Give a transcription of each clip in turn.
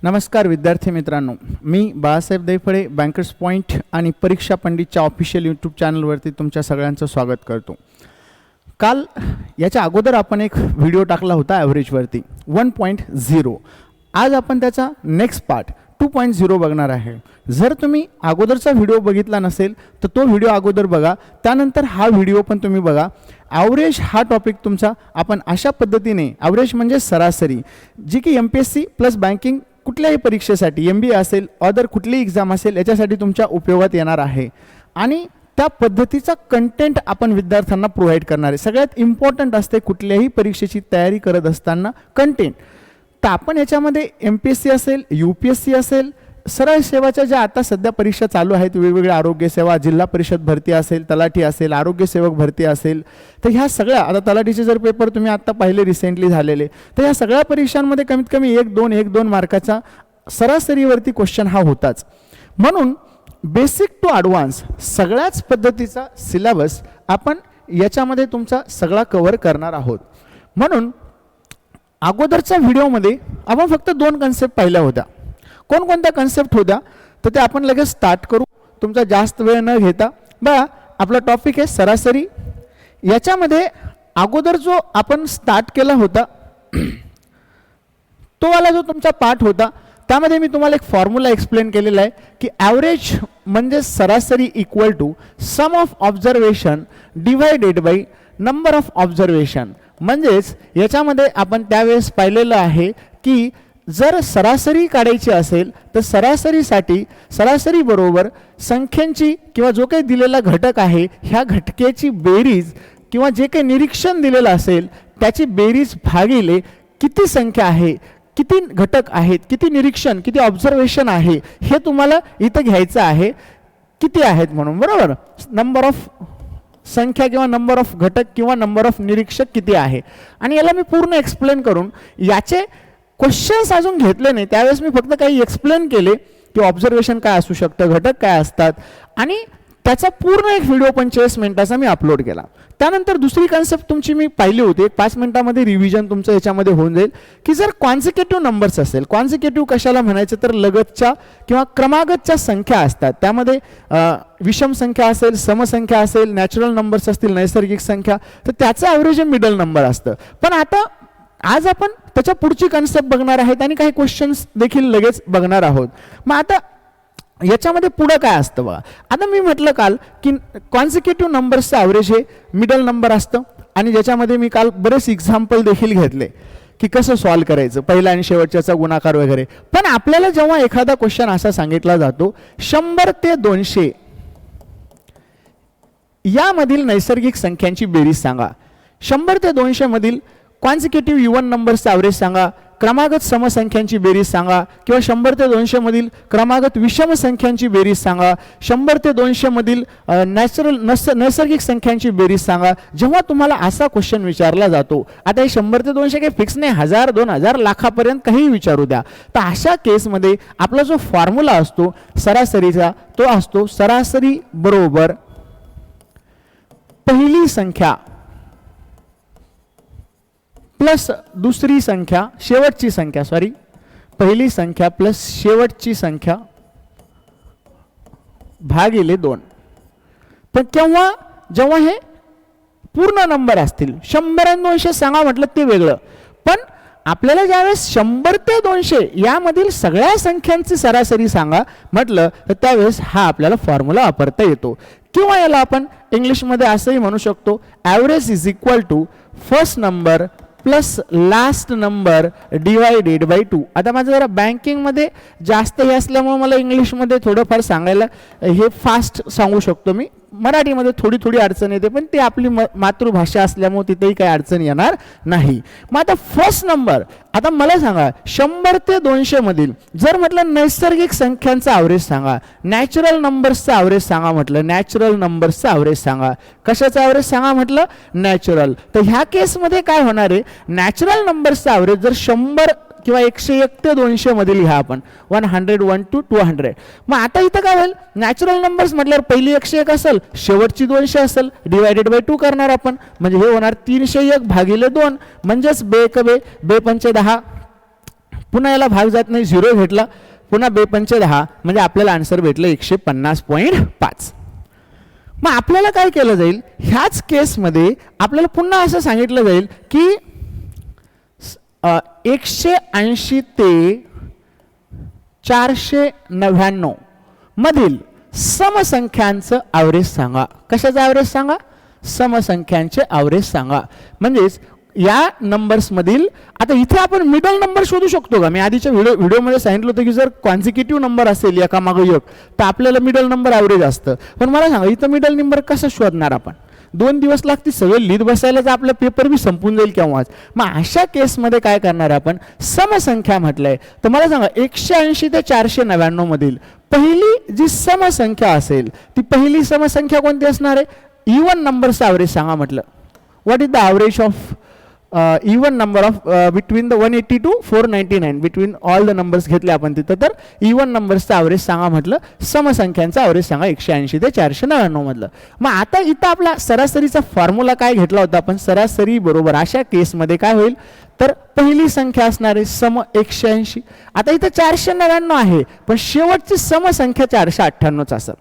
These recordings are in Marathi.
नमस्कार विद्यार्थी मित्रांनो, मी बाळासाहेब दैफळे बँकर्स पॉईंट आणि परीक्षा पंडितच्या ऑफिशियल यूट्यूब चॅनलवरती तुमच्या सगळ्यांचं स्वागत करतो. काल याच्या अगोदर आपण एक व्हिडिओ टाकला होता ॲव्हरेजवरती 1.0. आज आपण त्याचा नेक्स्ट पार्ट 2.0 बघणार आहे. जर तुम्ही अगोदरचा व्हिडिओ बघितला नसेल तर तो व्हिडिओ अगोदर बघा, त्यानंतर हा व्हिडिओ पण तुम्ही बघा. ॲव्हरेज हा टॉपिक तुमचा आपण अशा पद्धतीने, ॲव्हरेज म्हणजे सरासरी, जी की MPSC प्लस बँकिंग कुठल्याही परीक्षेसाठी, MBA असेल अदर कुठलीही एक्झाम असेल याच्यासाठी तुमच्या उपयोगात येणार आहे आणि त्या पद्धतीचा कंटेंट आपण विद्यार्थ्यांना प्रोव्हाइड करणार आहे. सगळ्यात इम्पॉर्टंट असते कुठल्याही परीक्षेची तयारी करत असताना कंटेंट. तर आपण याच्यामध्ये MPSC असेल, UPSC असेल, सरळ सेवाच्या ज्या आता सध्या परीक्षा चालू आहेत, वेगवेगळ्या आरोग्य सेवा, जिल्हा परिषद भरती असेल, तलाठी असेल, आरोग्य सेवक भरती असेल, तर ह्या सगळ्या, आता तलाठीचे जर पेपर तुम्ही आत्ता पाहिले रिसेंटली झालेले, तर ह्या सगळ्या परीक्षांमध्ये कमीत कमी 1-2 मार्काचा सरासरीवरती क्वेश्चन हा होताच. म्हणून बेसिक टू ॲडव्हान्स सगळ्याच पद्धतीचा सिलेबस आपण याच्यामध्ये तुमचा सगळा कव्हर करणार आहोत. म्हणून अगोदरच्या व्हिडिओमध्ये आपण फक्त 2 कन्सेप्ट पाहिल्या होत्या. कोणकोणत्या कन्सेप्ट होत्या तर ते आपण लगेच स्टार्ट करू, तुमचा जास्त वेळ न घेता. बघा, आपला टॉपिक आहे सरासरी. याच्यामध्ये अगोदर जो आपण स्टार्ट केला होता तो वाला जो तुमचा पार्ट होता, त्यामध्ये मी तुम्हाला एक फॉर्म्युला एक्सप्लेन केलेला आहे की ॲव्हरेज म्हणजे सरासरी equal to sum of observation divided by number of observation. म्हणजेच याच्यामध्ये आपण त्यावेळेस पाहिलेलं आहे की जर सरासरी काढायची असेल तर सरासरी बरोबर संख्यांची किंवा जो काही दिलेला घटक आहे ह्या घटकेची बेरीज किंवा जे काही निरीक्षण दिलेलं असेल त्याची बेरीज भागिले किती संख्या आहे, किती घटक आहेत, किती निरीक्षण, किती ऑब्झर्वेशन आहे, हे तुम्हाला इथं घ्यायचं आहे किती आहेत म्हणून, बरोबर. नंबर ऑफ संख्या किंवा नंबर ऑफ घटक किंवा नंबर ऑफ निरीक्षक किती आहे. आणि याला मी पूर्ण एक्सप्लेन करून याचे क्वेश्चन्स अजून घेतले नाही, त्यावेळेस मी फक्त काही एक्सप्लेन केले की ऑब्झर्वेशन काय असू शकतं, घटक काय असतात, आणि त्याचा पूर्ण एक व्हिडिओ 45 मिनिटाचा मी अपलोड केला. त्यानंतर दुसरी कन्सेप्ट तुमची मी पाहिली होती, 5 मिनिटामध्ये रिव्हिजन तुमचं याच्यामध्ये होऊन जाईल की जर कॉन्सिक्युटिव्ह नंबर्स असेल, कॉन्सिक्युटिव्ह कशाला म्हणायचं तर लगतच्या किंवा क्रमागतच्या संख्या असतात, त्यामध्ये विषम संख्या असेल, समसंख्या असेल, नॅचरल नंबर्स असतील, नैसर्गिक संख्या, तर त्याचं ॲव्हरेज मिडल नंबर असतं. पण आता आज आपण त्याच्या पुढची कन्सेप्ट बघणार आहेत आणि काही क्वेश्चन्स देखील लगेच बघणार आहोत. मग आता याच्यामध्ये पुढं काय असतं बघा. आता मी म्हटलं काल की कॉन्सिक्युटिव्ह नंबर्सचं ॲव्हरेज हे मिडल नंबर असतं आणि ज्याच्यामध्ये मी काल बरेच एक्झाम्पल देखील घेतले की कसं सॉल्व करायचं, पहिला आणि शेवटच्याचा गुणाकार वगैरे. पण आपल्याला जेव्हा एखादा क्वेश्चन असा सांगितला जातो 100 ते 200 यामधील नैसर्गिक संख्यांची बेरीज सांगा, 100 ते 200 मधील कॉन्सिक्युटिव्ह इव्हन नंबर्सचा ॲव्हरेज सांगा, क्रमागत समसंख्यांची बेरीज सांगा, किंवा 100 ते 200 मधील क्रमागत विषम संख्यांची बेरीज सांगा, 100 ते 200 मधील नैसर्गिक संख्यांची बेरीज सांगा. जेव्हा तुम्हाला असा क्वेश्चन विचारला जातो, आता हे 100 ते 200 काही फिक्स नाही, 1000, 2000, लाखापर्यंत काही विचारू द्या, तर अशा केसमध्ये आपला जो फॉर्म्युला असतो सरासरीचा तो असतो सरासरी बरोबर पहिली संख्या प्लस दुसरी संख्या, शेवटची संख्या, पहिली संख्या प्लस शेवटची संख्या भागिले 2. पण जेव्हा हे पूर्ण नंबर असतील, 100 आणि 200 सांगा म्हटलं ते वेगळं, पण आपल्याला ज्यावेळेस 100 ते 200 यामधील सगळ्या संख्यांची सरासरी सांगा म्हटलं तर त्यावेळेस हा आपल्याला फॉर्म्युला वापरता येतो. किंवा याला आपण इंग्लिशमध्ये असंही म्हणू शकतो, average is equal to first number plus last number divided by 2. आता माझं जरा बँकिंगमध्ये जास्त हे असल्यामुळे मला इंग्लिशमध्ये थोडंफार सांगायला हे फास्ट सांगू शकतो मी, मराठीमध्ये थोडी अडचण येते, पण ती आपली मातृभाषा असल्यामुळे तिथेही काही अडचण येणार नाही. मग आता फर्स्ट नंबर, आता मला सांगा 100 ते 200 मधील जर म्हटलं नैसर्गिक संख्यांचा ॲव्हरेज सांगा, नॅचरल नंबर्सचा ॲव्हरेज सांगा म्हटलं, नॅचरल नंबर्सचा ॲव्हरेज सांगा, कशाचा ॲव्हरेज सांगा म्हटलं, नॅचरल. तर ह्या केसमध्ये काय होणार आहे, नॅचरल नंबर्सचा ॲव्हरेज जर 100 किंवा 101 ते 200 मधील लिहा आपण, 101 to 200. मग आता इथं काय होईल, नॅचरल नंबर्स म्हटल्यावर पहिली 101 असेल, शेवटची 200 असेल, डिवायडेड बाय 2 करणार आपण, म्हणजे हे होणार 301 भागिले 2, म्हणजेच बे 1 बे 5 10 पुन्हा याला भाग जात नाही, 0 घेतला, पुन्हा 2×5 म्हणजे आपल्याला आन्सर भेटलं 150.5. मग आपल्याला काय केलं जाईल, ह्याच केसमध्ये आपल्याला पुन्हा असं सांगितलं जाईल की 180 ते 499 मधील समसंख्यांचं ॲव्हरेज सांगा. कशाचं ॲव्हरेज सांगा, समसंख्यांचे ॲव्हरेज सांगा. म्हणजेच या नंबर्स मधील, आता इथे आपण मिडल नंबर शोधू शकतो का. मी आधीच्या व्हिडिओमध्ये सांगितलं होतं की जर कॉन्झिक्युटिव्ह नंबर असेल एकामागे एक तर आपल्याला मिडल नंबर ॲव्हरेज असतं. पण मला सांगा इथं मिडल नंबर कसं शोधणार आपण, 2 दिवस लागतील, सगळे लिहित बसायला तर आपला पेपर बी संपून जाईल केव्हाच. मग अशा केसमध्ये काय करणार आपण, समसंख्या म्हटलंय तर मला सांगा 180 ते 499 मधील पहिली जी समसंख्या असेल ती पहिली समसंख्या कोणती असणार आहे. इवन नंबरचा ॲव्हरेज सांगा म्हटलं. What is the average of even number of between the 180 to 499, between all the numbers घेतले आपण तिथं, तर इवन नंबर्सचा ॲव्हरेज सांगा म्हटलं. समसंख्यांचा ॲव्हरेज सांगा 180 ते 499 मधलं. मग आता इथं आपला सरासरीचा फॉर्म्युला काय घेतला होता आपण, सरासरी बरोबर अशा केसमध्ये काय होईल तर पहिली संख्या असणार आहे सम 180. आता इथं 499 आहे पण शेवटची समसंख्या 498 असेल,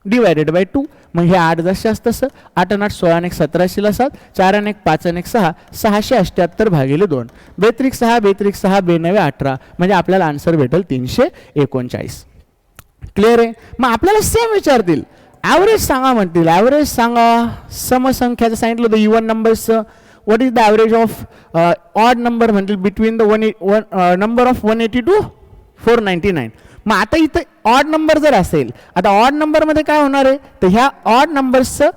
डिवायडेड बाय 2. मग हे 8 जसे तसं 8 आणि 8 16 आणि 17 7, 4 आणि 5 आणि 6 678 भागिले 2, 2×6 2×6 2×9 18 म्हणजे आपल्याला आन्सर भेटेल 339. क्लिअर आहे. मग आपल्याला सेम विचारतील ॲव्हरेज सांगा म्हणतील, ॲव्हरेज सांगा समसंख्याचं सांगितलं होतं इवन नंबर्सचं. What is the average of odd number म्हणतील between the number of 180 to 499. मग आता इथं ऑड नंबर जर असेल, आता ऑड नंबरमध्ये काय होणार आहे तर ह्या ऑड नंबर्सचं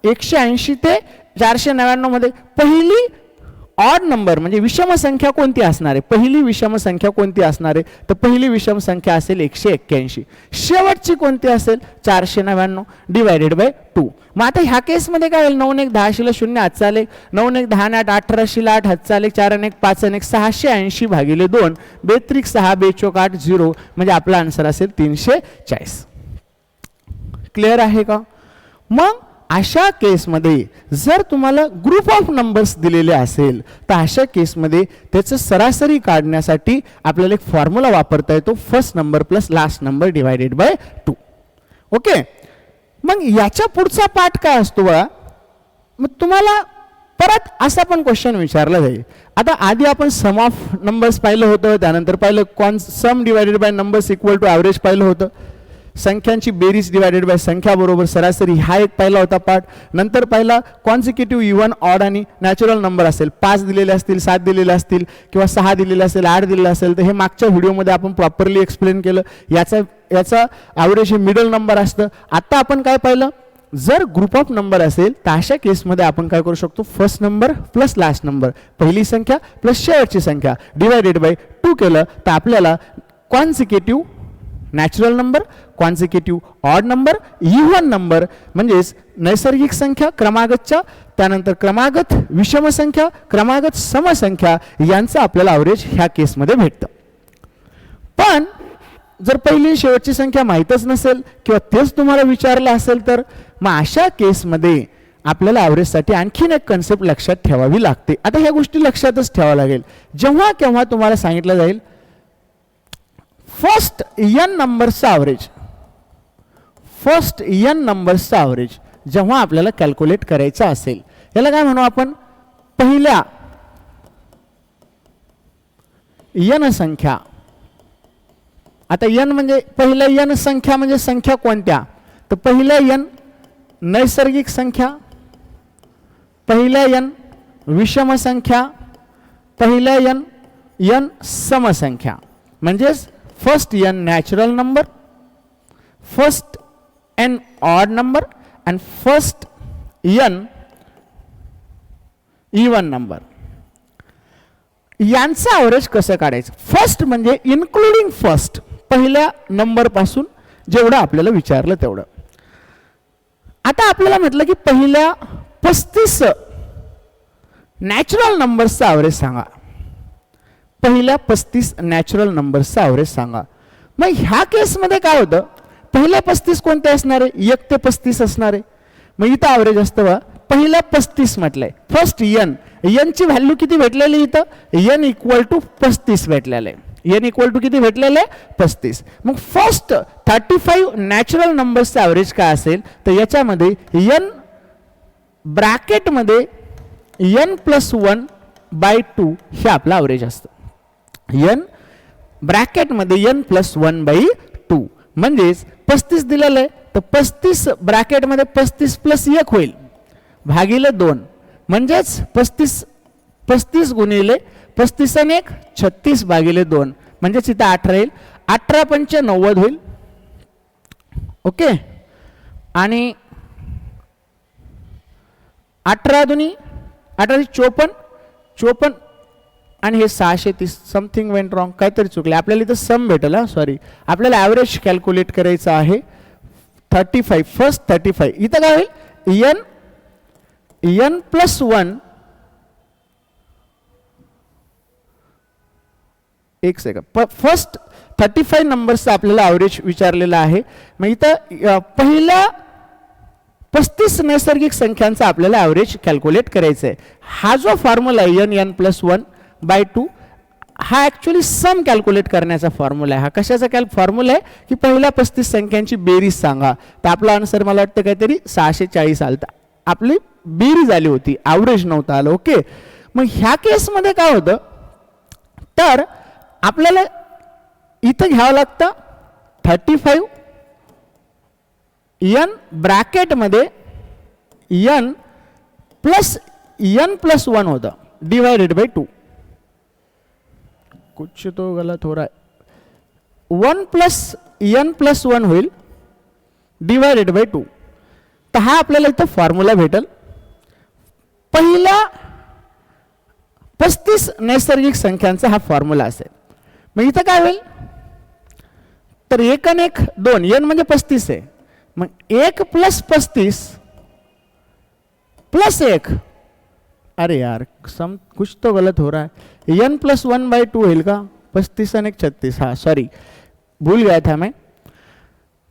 180 ते 499 मध्ये पहिली ऑड नंबर म्हणजे विषम संख्या कोणती असणार आहे, पहिली विषम संख्या कोणती असणार आहे तर पहिली विषम संख्या असेल 181. शेवटची कोणती असेल 499 डिवायडेड बाय 2. मग आता ह्या केसमध्ये काय होईल, 9 1 10 0 हातचा आलेख, 9 1 10 8 18 8 हातचा आलेख, 4 1 5 1 680 भागिले 2, 2×6 2×4 8 0 म्हणजे आपला आन्सर असेल 340. क्लिअर आहे का. मग अशा केसमध्ये जर तुम्हाला ग्रुप ऑफ नंबर्स दिलेले असेल तर अशा केसमध्ये त्याचं सरासरी काढण्यासाठी आपल्याला एक फॉर्म्युला वापरता येतो, first number plus last number divided by 2. Okay. मग याच्या पुढचा पार्ट काय असतो बघा, मग तुम्हाला परत असा पण क्वेश्चन विचारला जाईल. आता आधी आपण सम ऑफ नंबर्स पाहिलं होतं, त्यानंतर पाहिलं sum divided by numbers equal to average पाहिलं होतं, संख्यांची बेरीज डिवायडेड बाय संख्या बरोबर सरासरी हा एक पहिला होता पार्ट. नंतर पहिला कॉन्सिक्युटिव्ह इवन ऑड आणि नॅचरल नंबर असेल, 5 दिलेले असतील 7 दिलेले असतील किंवा 6 दिलेले असेल 8 दिलेले असेल तर हे मागच्या व्हिडिओमध्ये आपण प्रॉपरली एक्सप्लेन केलं. याचा ॲव्हरेज हे मिडल नंबर असतं. आता आपण काय पाहिलं, जर ग्रुप ऑफ नंबर असेल तर अशा केसमध्ये आपण काय करू शकतो, first number plus last number पहिली संख्या प्लस शेवटची संख्या डिवायडेड बाय 2 केलं तर आपल्याला consecutive natural number, consecutive odd number, even number म्हणजेच नैसर्गिक संख्या क्रमागतच्या, त्यानंतर क्रमागत विषम संख्या, क्रमागत समसंख्या यांचं आपल्याला ॲव्हरेज ह्या केसमध्ये भेटतं. पण जर पहिली शेवटची संख्या माहीतच नसेल किंवा तेच तुम्हाला विचारलं असेल तर मग अशा केसमध्ये आपल्याला ॲव्हरेजसाठी आणखीन एक कन्सेप्ट लक्षात ठेवावी लागते. आता ह्या गोष्टी लक्षातच ठेवावं लागेल. जेव्हा केव्हा तुम्हाला सांगितलं जाईल फर्स्ट n नंबरचा ॲव्हरेज, फर्स्ट n नंबरचा ॲव्हरेज जेव्हा आपल्याला कॅल्क्युलेट करायचा असेल, याला काय म्हणू आपण, पहिल्या n संख्या. आता n म्हणजे पहिल्या n संख्या म्हणजे संख्या कोणत्या तर पहिल्या n नैसर्गिक संख्या, पहिल्या n विषम संख्या, पहिल्या n समसंख्या. म्हणजेच first n natural number, first n odd number and first n even number. यांचा ॲव्हरेज कसं काढायचं, फर्स्ट म्हणजे इन्क्लुडिंग फर्स्ट, पहिल्या नंबर पासून जेवढं आपल्याला विचारलं तेवढं. आता आपल्याला म्हटलं की पहिल्या 35 नॅचरल नंबर्सचा ॲव्हरेज सांगा, पहिल्या 35 नॅचरल नंबर्सचा ॲव्हरेज सांगा. मग ह्या केसमध्ये काय होतं, पहिल्या 35 कोणते असणार आहे, 1 ते 35 असणार आहे. मग इथं ॲव्हरेज असतं बघा, पहिल्या 35 म्हटलंय, फर्स्ट n ची व्हॅल्यू किती भेटलेली इथं, n इक्वल टू 35 भेटलेलं आहे. एन इक्वल टू किती भेटलेलं आहे 35. मग फर्स्ट 35 नॅचरल नंबर्सचं ॲव्हरेज काय असेल तर याच्यामध्ये एन ब्रॅकेटमध्ये एन प्लस 1/2 हे आपलं ॲव्हरेज असतं. एन ब्रॅकेटमध्ये एन प्लस 1/2 म्हणजेच 35 दिलेलं आहे तर 35 ब्रॅकेटमध्ये 35 प्लस 1 होईल भागिले 2 म्हणजेच 35 गुणिले 35 आणि 1 36 भागिले 2 म्हणजेच इथं 8 राहील. 18 पंच 90 होईल. ओके आणि 18 दुनी 18 54 आणि हे 630 समथिंग वेंट रॉंग काहीतरी चुकले आपल्याला इथं सम भेटेल. सॉरी आपल्याला ॲव्हरेज कॅल्क्युलेट करायचं आहे 35 फर्स्ट 35 इथं काय होईल एन प्लस 1 एक सेकंड फर्स्ट 35 नंबर्सचा आपल्याला ॲव्हरेज विचारलेला आहे. मग इथं पहिला 35 नैसर्गिक संख्यांचा आपल्याला ॲव्हरेज कॅल्क्युलेट करायचं आहे. हा जो फॉर्म्युला आहे एन प्लस 1/2 हा ॲक्च्युली सम कॅल्क्युलेट करण्याचा फॉर्म्युला आहे. हा कशाचा फॉर्म्युला आहे की पहिल्या 35 संख्यांची बेरीज सांगा तर आपला आन्सर मला वाटतं काहीतरी 640 आलं. आपली बेरीज आली होती ॲव्हरेज नव्हतं आलं. ओके मग ह्या केसमध्ये काय होतं तर आपल्याला इथं घ्यावं लागतं 35 एन ब्रॅकेटमध्ये एन प्लस 1 होतं डिवाइडेड बाय 2. कुछ तो गलत हो रहा है. 1 प्लस एन प्लस 1 होईल डिवाइडेड बाय 2. तर हा आपल्याला इथं फॉर्म्युला भेटेल. पहिला 35 नैसर्गिक संख्यांचा हा फॉर्म्युला असेल. मग इथं काय होईल तर 1 आणि 1 2 एन म्हणजे 35 आहे. मग 1 प्लस 35 प्लस 1 अरे यार कुछ तो गलत हो रहा है. एन प्लस 1/2 होईल का 35 आणि 1 36. हाँ सॉरी भूल गया था मैं.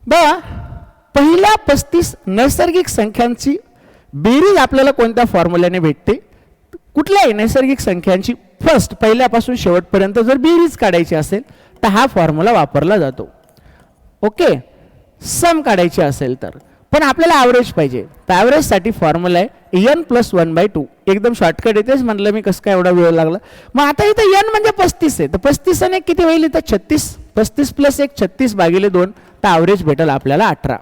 बघा पहिल्या 35 नैसर्गिक संख्यांची बेरीज आपल्याला कोणत्या फॉर्म्युल्याने भेटते कुठल्याही नैसर्गिक संख्यांची फर्स्ट पहिल्यापासून शेवटपर्यंत जर बेरीज काढायची असेल तर हा फॉर्म्युला वापरला जातो. ओके सम काढायची असेल तर पण आपल्याला ॲव्हरेज पाहिजे तर ॲव्हरेजसाठी फॉर्म्युला आहे एन प्लस 1/2. एकदम शॉर्टकट येतेच म्हटलं मी कसं काय एवढा वेळ लागला. मग आता इथं एन म्हणजे 35 आहे तर 35 आणि 1 किती होईल इथं 36. 35 प्लस 1 36 भागिले 2 तर ॲव्हरेज भेटेल आपल्याला 18.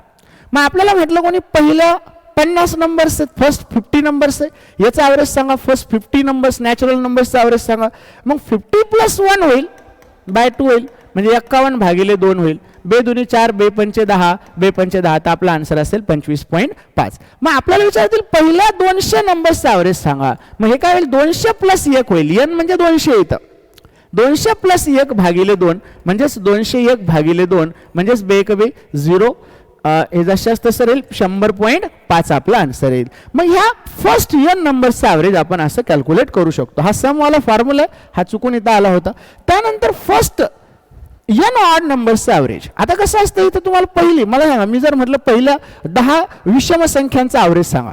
मग आपल्याला म्हटलं कोणी पहिलं 50 नंबर्स आहेत फर्स्ट 50 नंबर्स आहे याचा ॲव्हरेज सांगा. फर्स्ट 50 नंबर्स नॅचरल नंबर्सचा ॲव्हरेज सांगा. मग 50 प्लस 1 होईल बाय 2 होईल म्हणजे 51 भागिले 2 होईल. बे दुनी 4 बे पंचे 10 बे पंचे 10 तर आपला आन्सर असेल 25.5. मग आपल्याला विचारतील पहिल्या 200 नंबर्सचा ॲव्हरेज सांगा. मग हे काय होईल 200 प्लस 1 होईल. एन म्हणजे 200 येतं 200 प्लस 1 भागिले 2 म्हणजेच 201 भागिले 2 म्हणजेच बे एक बे 0 हे जशाच तसं राहील 100.5 आपला आन्सर येईल. मग ह्या फर्स्ट एन नंबरचा ॲव्हरेज आपण असं कॅल्क्युलेट करू शकतो. हा समवाला फॉर्म्युला हा चुकून इथं आला होता. त्यानंतर फर्स्ट एन ऑड नंबरचं ॲव्हरेज. आता कसं असतं इथं तुम्हाला पहिली मला सांगा मी जर म्हटलं पहिल्या 10 विषम संख्यांचा ॲव्हरेज सांगा.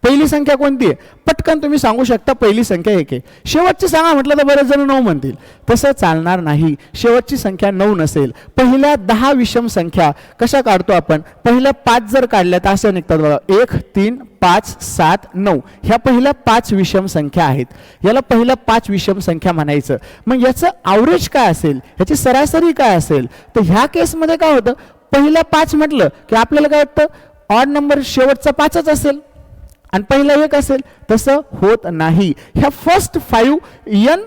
पहिली संख्या कोणती आहे पटकन तुम्ही सांगू शकता पहिली संख्या 1 आहे. शेवटची सांगा म्हटलं तर बरेच जण 9 म्हणतील. तसं चालणार नाही. शेवटची संख्या 9 नसेल. पहिल्या 10 विषम संख्या कशा काढतो आपण पहिल्या 5 जर काढल्या तर अशा निघतात बघा 1 3 5 7 9 ह्या पहिल्या 5 विषम संख्या आहेत. याला पहिल्या 5 विषम संख्या म्हणायचं. मग याचं ॲव्हरेज काय असेल याची सरासरी काय असेल तर ह्या केसमध्ये काय होतं पहिल्या 5 म्हटलं की आपल्याला काय वाटतं ऑड नंबर शेवटचा 5च असेल आणि पहिला 1 असेल. तसं होत नाही. ह्या फर्स्ट 5 एन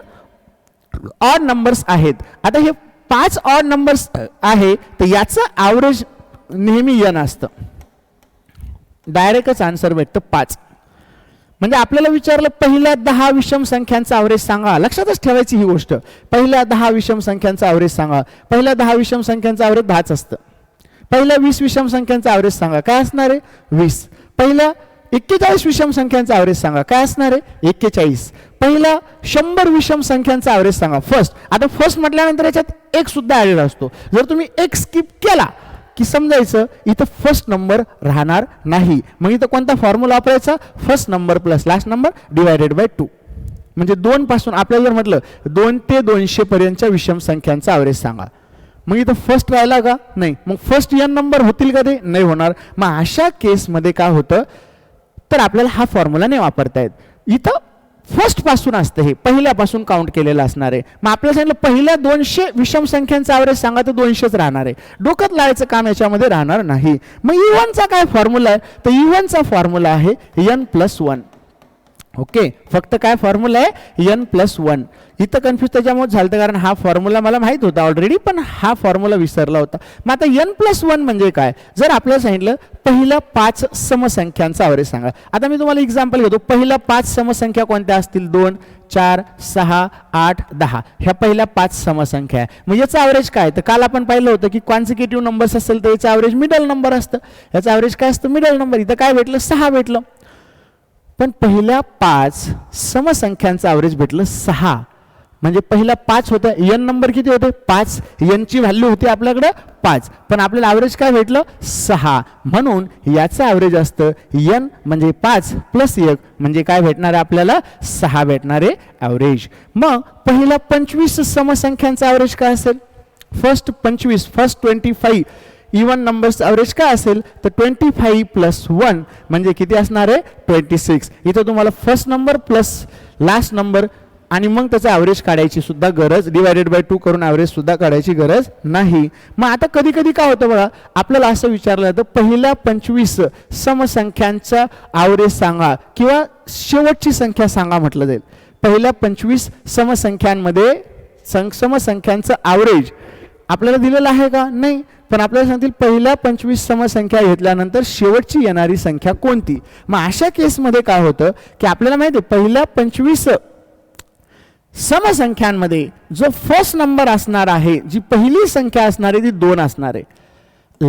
ऑड नंबर्स आहेत. आता हे 5 ऑड नंबर्स आहे तर याचं ॲव्हरेज नेहमी एन असतं. डायरेक्टच आन्सर भेटतं 5. म्हणजे आपल्याला विचारलं पहिल्या 10 विषम संख्यांचा ॲव्हरेज सांगा. लक्षातच ठेवायची ही गोष्ट. पहिल्या 10 विषम संख्यांचा ॲव्हरेज सांगा. पहिल्या 10 विषम संख्यांचा ॲव्हरेज 10च असतं. पहिल्या 20 विषम संख्यांचा ॲव्हरेज सांगा काय असणार आहे 20. पहिल्या 41 विषम संख्यांचा ॲव्हरेज सांगा काय असणार आहे 41. पहिला 100 विषम संख्यांचा ॲव्हरेज सांगा फर्स्ट. आता फर्स्ट म्हटल्यानंतर याच्यात एक सुद्धा आलेला असतो. जर तुम्ही एक स्किप केला की समजायचं इथं फर्स्ट नंबर राहणार नाही. मग इथं कोणता फॉर्म्युला वापरायचा first number plus last number divided by 2. म्हणजे 2 पासून आपल्याला जर म्हटलं 2 ते 200 पर्यंतच्या विषम संख्यांचा ॲव्हरेज सांगा, मग इथं फर्स्ट राहिला का नाही, मग फर्स्ट n नंबर होतील का, ते नाही होणार. मग अशा केसमध्ये काय होतं तर आपल्याला हा फॉर्म्युला नाही वापरता येत. इथं फर्स्ट पासून असतं, हे पहिल्यापासून काउंट केलेलं असणार आहे. मग आपल्याला सांगितलं पहिल्या 200 विषम संख्यांचा ॲव्हरेज सांगा तर 200च राहणार आहे. डोक्यात लावायचं काम याच्यामध्ये राहणार नाही. मग E1चा काय फॉर्म्युला आहे, तर E1चा फॉर्म्युला आहे n+1. ओके, फक्त काय फॉर्म्युला आहे n+1. इथं कन्फ्यूज त्याच्यामुळे झालं कारण हा फॉर्म्युला मला माहित होता ऑलरेडी, पण हा फॉर्म्युला विसरला होता. मग आता n+1 म्हणजे काय, जर आपल्याला सांगितलं पहिल्या 5 समसंख्यांचा ॲव्हरेज सांगा. आता मी तुम्हाला एक्झाम्पल घेतो. पहिल्या 5 समसंख्या कोणत्या असतील, 2, 4, 6, 8, 10 ह्या पहिल्या 5 समसंख्या आहे. मग याचं ॲव्हरेज काय, तर काल आपण पाहिलं होतं की कॉन्सिक्युटिव्ह नंबर्स असेल तर याचं ॲव्हरेज मिडल नंबर असतं. याचं ॲव्हरेज काय असतं, मिडल नंबर. इथं काय भेटलं, 6 भेटलं. पण पहिल्या 5 समसंख्यांचं ॲव्हरेज भेटलं 6. म्हणजे पहिल्या 5 होत्या, n नंबर किती होते, 5. n ची व्हॅल्यू होती आपल्याकडे 5, पण आपल्याला ॲव्हरेज काय भेटलं, 6. म्हणून याचं ॲव्हरेज असतं n म्हणजे 5 + 1 म्हणजे काय भेटणार आहे आपल्याला, 6 भेटणारे ॲव्हरेज. मग पहिल्या 25 समसंख्यांचं ॲव्हरेज काय असेल, फर्स्ट 25 इवन नंबर्स ॲव्हरेज काय असेल तर 25 + 1 म्हणजे किती असणार आहे, 26. इथं तुम्हाला first number plus last number आणि मग त्याचा ॲव्हरेज काढायची सुद्धा गरज, /2 करून ॲव्हरेज सुद्धा काढायची गरज नाही. मग आता कधी कधी काय होतं बघा, आपल्याला असं विचारलं जातं पहिल्या 25 समसंख्यांचा ॲव्हरेज सांगा किंवा शेवटची संख्या सांगा म्हटलं जाईल. पहिल्या 25 समसंख्यांमध्ये समसंख्यांचं ॲव्हरेज आपल्याला दिलेलं आहे का, नाही. पण आपल्याला सांगतील पहिल्या 25 समसंख्या घेतल्यानंतर शेवटची येणारी संख्या कोणती. मग अशा केसमध्ये काय होतं की आपल्याला माहिती आहे पहिल्या 25 समसंख्यांमध्ये जो फर्स्ट नंबर असणार आहे, जी पहिली संख्या असणार आहे ती 2 असणार आहे.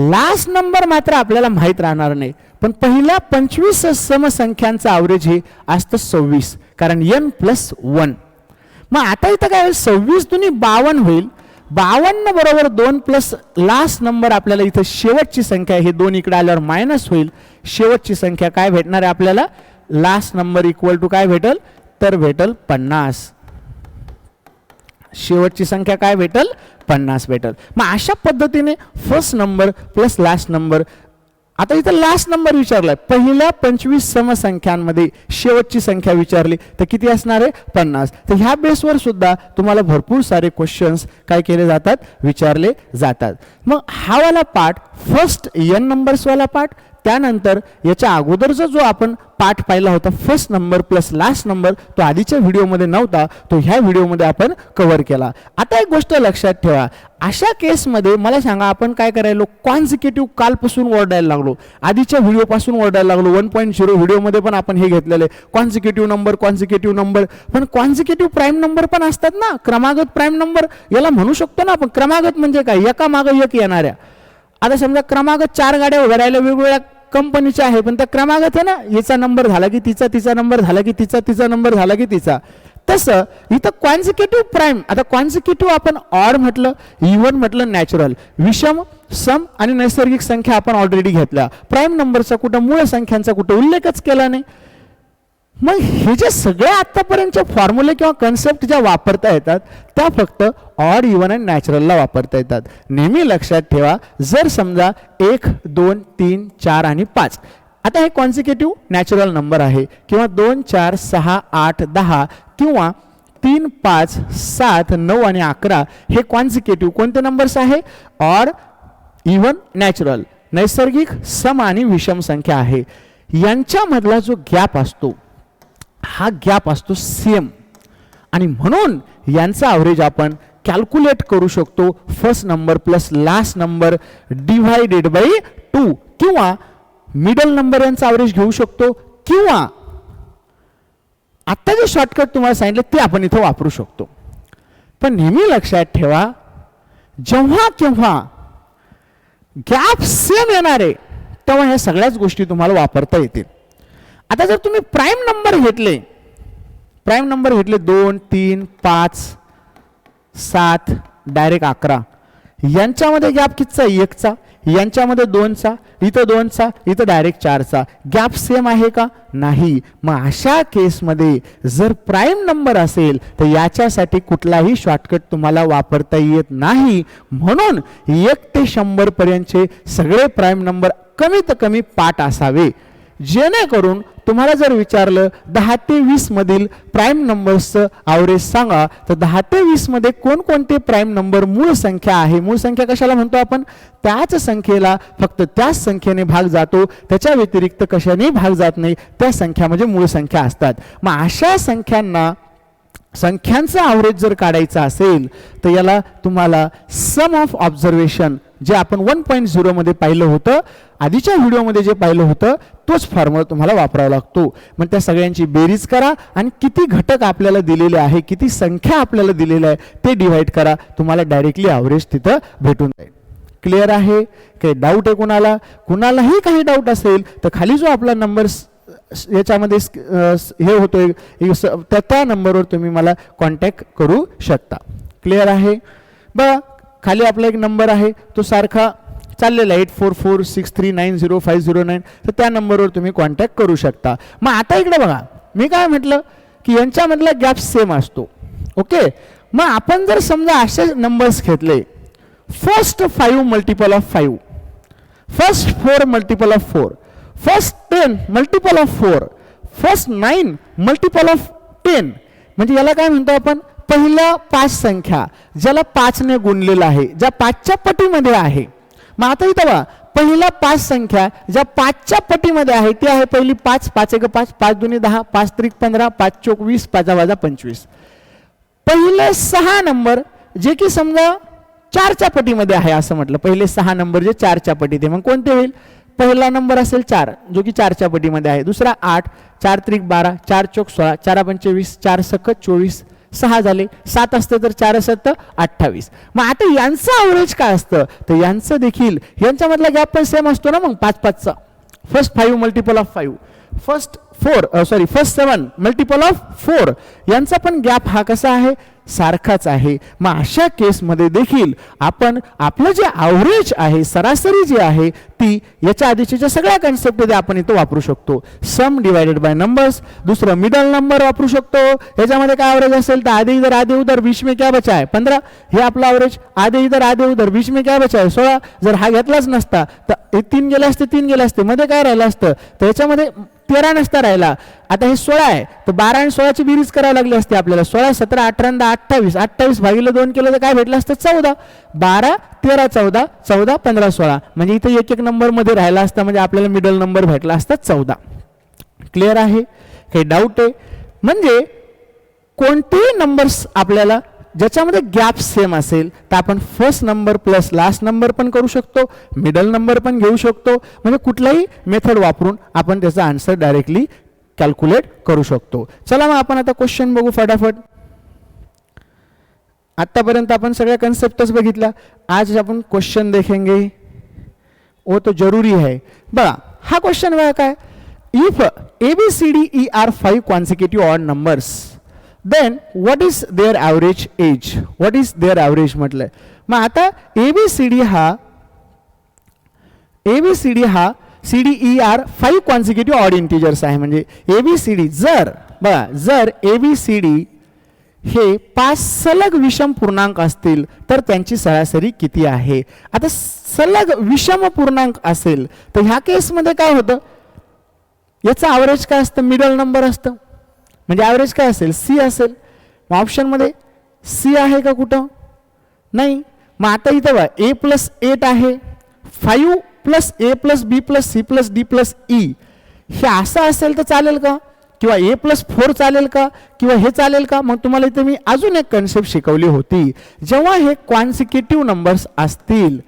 लास्ट नंबर मात्र आपल्याला माहीत राहणार नाही. पण पहिल्या 25 समसंख्यांचं ॲव्हरेज हे असतं 26, कारण n+1. मग आता इथं काय होईल, 26 दुनी 52 होईल. 52 बरोबर 2 प्लस लास्ट नंबर आपल्याला इथं शेवटची संख्या, हे 2 इकडे आल्यावर मायनस होईल. शेवटची संख्या काय भेटणार आहे आपल्याला, लास्ट नंबर इक्वल टू काय भेटल, तर भेटल 50. शेवटची संख्या काय भेटल, 50 भेटल. मग अशा पद्धतीने first number plus last number. आता इथं लास्ट नंबर विचारलाय, पहिल्या 25 समसंख्यांमध्ये शेवटची संख्या विचारली तर किती असणार आहे, 50. तर ह्या बेसवर सुद्धा तुम्हाला भरपूर सारे क्वेश्चन्स काय केले जातात, विचारले जातात. मग हा वाला पार्ट फर्स्ट n नंबर्स वाला पार्ट, त्यानंतर याच्या अगोदरचा जो आपण पार्ट पाहिला होता first number plus last number, तो आधीच्या व्हिडिओमध्ये नव्हता, तो ह्या व्हिडिओमध्ये आपण कव्हर केला. आता एक गोष्ट लक्षात ठेवा, अशा केसमध्ये मला सांगा आपण काय करायलो, कॉन्सिक्युटिव्ह कालपासून ओरडायला लागलो, आधीच्या व्हिडिओपासून ओरडायला लागलो. 1.0 व्हिडिओमध्ये पण आपण हे घेतलेले कॉन्सिक्युटिव्ह नंबर. पण कॉन्सिक्युटिव्ह प्राईम नंबर पण असतात ना, क्रमागत प्राईम नंबर याला म्हणू शकतो ना आपण. क्रमागत म्हणजे काय, एका मागे एक येणाऱ्या. आता समजा क्रमागत 4 गाड्या उभ्या राहिल्या, वेगवेगळ्या कंपनीच्या आहे, पण त्या क्रमागत आहे ना, याचा नंबर झाला की तिचा नंबर झाला की तिचा नंबर झाला की तिचा. तसं इथं कॉन्सिक्युटिव्ह प्राईम, आता कॉन्सिक्युटिव्ह आपण ऑड म्हटलं, इव्हन म्हटलं, नॅचरल, विषम, सम आणि नैसर्गिक संख्या आपण ऑलरेडी घेतल्या. प्राईम नंबरचा कुठं, मूळ संख्यांचा कुठं उल्लेखच केला नाही. मग हे जे सगळे आतापर्यंतचे फॉर्म्युले किंवा कन्सेप्ट ज्या वापरता येतात त्या फक्त ऑड, इव्हन आणि नॅचरलला वापरता येतात. नेहमी लक्षात ठेवा, जर समजा 1, 2, 3, 4 आणि 5, आता हे कॉन्सिक्युटिव्ह नॅचरल नंबर आहे, किंवा 2, 4, 6, 8, 10 किंवा 3, 5, 7, 9 आणि 11 हे कॉन्सिक्युटिव्ह कोणते नंबर्स आहे, ऑड, इव्हन, नॅचरल, नैसर्गिक, सम आणि विषम संख्या आहे. यांच्यामधला जो गॅप असतो हा गॅप असतो सेम, आणि म्हणून यांचा ॲव्हरेज आपण कॅल्क्युलेट करू शकतो first number plus last number /2, किंवा मिडल नंबर यांचा ॲव्हरेज घेऊ शकतो, किंवा आता जे शॉर्टकट तुम्हाला सांगितलं ते आपण इथं वापरू शकतो. पण नेहमी लक्षात ठेवा, जेव्हा केव्हा गॅप सेम येणार आहे तेव्हा ह्या सगळ्याच गोष्टी तुम्हाला वापरता येतील. आता जर तुम्ही प्राईम नंबर घेतले 2, 3, 5, 7 डायरेक्ट 11, यांच्यामध्ये गॅप कितीचा? 1चा, यांच्यामध्ये 2चा, इथं 2चा, इथं डायरेक्ट 4चा. गॅप सेम आहे का? नाही. मग अशा केसमध्ये जर प्राईम नंबर असेल तर याच्यासाठी कुठलाही शॉर्टकट तुम्हाला वापरता येत नाही. म्हणून 1 ते 100 पर्यंतचे सगळे प्राईम नंबर कमीत कमी पाठ असावे, जेणेकरून तुम्हाला जर विचारलं 10 ते 20 मधील प्राईम नंबर्सचं ॲव्हरेज सांगा, तर 10 ते 20 मध्ये कोणकोणते प्राईम नंबर मूळ संख्या आहे? मूळ संख्या कशाला म्हणतो आपण? त्याच संख्येला फक्त त्याच संख्येने भाग जातो, त्याच्या व्यतिरिक्त कशाने भाग जात नाही. त्या संख्या म्हणजे मूळ संख्या असतात. मग अशा संख्यांचा ॲव्हरेज जर काढायचा असेल तर याला तुम्हाला सम ऑफ ऑब्झर्वेशन, जे आपण 1.0 मध्ये पाहिलं होतं, आधीच्या व्हिडिओमध्ये जे पाहिलं होतं, तोच फॉर्म्युला तुम्हाला वापरावा लागतो. मग त्या सगळ्यांची बेरीज करा आणि किती घटक आपल्याला दिलेले आहे, किती संख्या आपल्याला दिलेली आहे ते डिव्हाइड करा, तुम्हाला डायरेक्टली ॲव्हरेज तिथं भेटून जाईल. क्लिअर आहे? काही डाऊट आहे कुणाला? कुणालाही काही डाऊट असेल तर खाली जो आपला नंबर याच्यामध्ये हे होतोय त्या नंबरवर तुम्ही मला कॉन्टॅक्ट करू शकता. क्लिअर आहे? बघा खाली आपला एक नंबर आहे, तो सारखा चाललेला 8446390509, तर त्या नंबरवर तुम्ही कॉन्टॅक्ट करू शकता. मग आता इकडे बघा, मी काय म्हटलं की यांच्यामधला गॅप सेम असतो. ओके, मग आपण जर समजा असे नंबर्स घेतले, first 5 multiple of 5, first 4 multiple of 4, first 10 multiple of 4, first 9 multiple of 10, म्हणजे याला काय म्हणतो आपण? पहिल्या 5 संख्या ज्याला 5 ने गुणलेला आहे, ज्या 5च्या पटीमध्ये आहे. मग आता इथं बघा, पहिल्या 5 संख्या ज्या 5च्या पटीमध्ये आहे ती आहे पहिली 5, 5 1 5, 5 2 10, 5 3 15, 5 4 20, 5 वजा 25. पहिले 6 नंबर जे की समजा 4च्या पटीमध्ये आहे असं म्हटलं, पहिले 6 नंबर जे 4च्या पटीत आहे, मग कोणते होईल? पहिला नंबर असेल 4, जो की 4च्या पटीमध्ये आहे. दुसरा 8, 4 3 12, 4 4 16, 4 25, 4 6 24, 6 झाले. 7 असतं तर 4 7 28. मग आता यांचं ॲव्हरेज काय असतं? तर यांचं देखील यांच्यामधला गॅप पण सेम असतो ना. मग 5 5चा first 5 multiple of 5, first 7 multiple of 4, यांचा पण गॅप हा कसा आहे? सारखाच आहे. मग अशा केसमध्ये देखील आपण आपलं जे ॲव्हरेज आहे, सरासरी जी आहे, ती याच्या आधीच्या सगळ्या कन्सेप्टमध्ये आपण इथं वापरू शकतो. सम डिवाइडेड बाय नंबर्स, दुसरं मिडल नंबर वापरू शकतो. याच्यामध्ये काय ॲव्हरेज असेल तर आधे इधर आधे उधर 20 में क्या बचा है? 15, हे आपलं ॲव्हरेज. आधे इधर आधे उधर 20 में क्या बचा है? 16. जर हा घेतलाच नसता तर 3 गेले असते, मध्ये काय राहिलं असतं? तर याच्यामध्ये 13 नसता राहिला. आता हे 16 आहे, तर 12 आणि 16ची बेरीज करावी लागली असते आपल्याला. 16 17 18 28, 28 भागिले 2 केलं तर काय भेटलं असतं? 14. 12 13 14, 14 15 16, म्हणजे इथे एक एक नंबर मध्ये राहिला असता, म्हणजे आपल्याला मिडल नंबर भेटला असता 14. क्लिअर आहे? काही डाऊट आहे? म्हणजे कोणतेही नंबर्स आपल्याला ज्याच्यामध्ये गॅप सेम असेल तर आपण first number plus last number पण करू शकतो, मिडल नंबर पण घेऊ शकतो. म्हणजे कुठलाही मेथड वापरून आपण त्याचा आन्सर डायरेक्टली कॅल्क्युलेट करू शकतो. चला मग आपण आता क्वेश्चन बघू फटाफट. आतापर्यंत आपण सगळ्या कन्सेप्टच बघितल्या, आज आपण क्वेश्चन देखेंगे, वो तो जरूरी है. बघा हा क्वेश्चन बघा काय, if ABCDE are 5 consecutive odd numbers, then what is their average age? What is their average म्हटलंय. मग आता ABCD हा CDE are 5 consecutive odd integers आहे. म्हणजे ABCD जर ABCD हे 5 सलग विषम पूर्णांक असतील तर त्यांची सरासरी किती आहे? आता सलग विषम पूर्णांक असेल तर ह्या केसमध्ये काय होतं? याचं ॲव्हरेज काय असतं? मिडल नंबर असतं. म्हणजे ॲव्हरेज काय असेल? C असेल. मग ऑप्शनमध्ये C आहे का कुठं? नाही. मग आता इथं बघा A+8 आहे, 5 + A+B + C + D + E, हे असं असेल तर चालेल का? किंवा A+4 चालेल का? किंवा हे चालेल का? मग तुम्हाला इथे मी अजून एक कन्सेप्ट शिकवली होती. जेव्हा हे कॉन्सिक्युटिव्ह नंबर्स असतील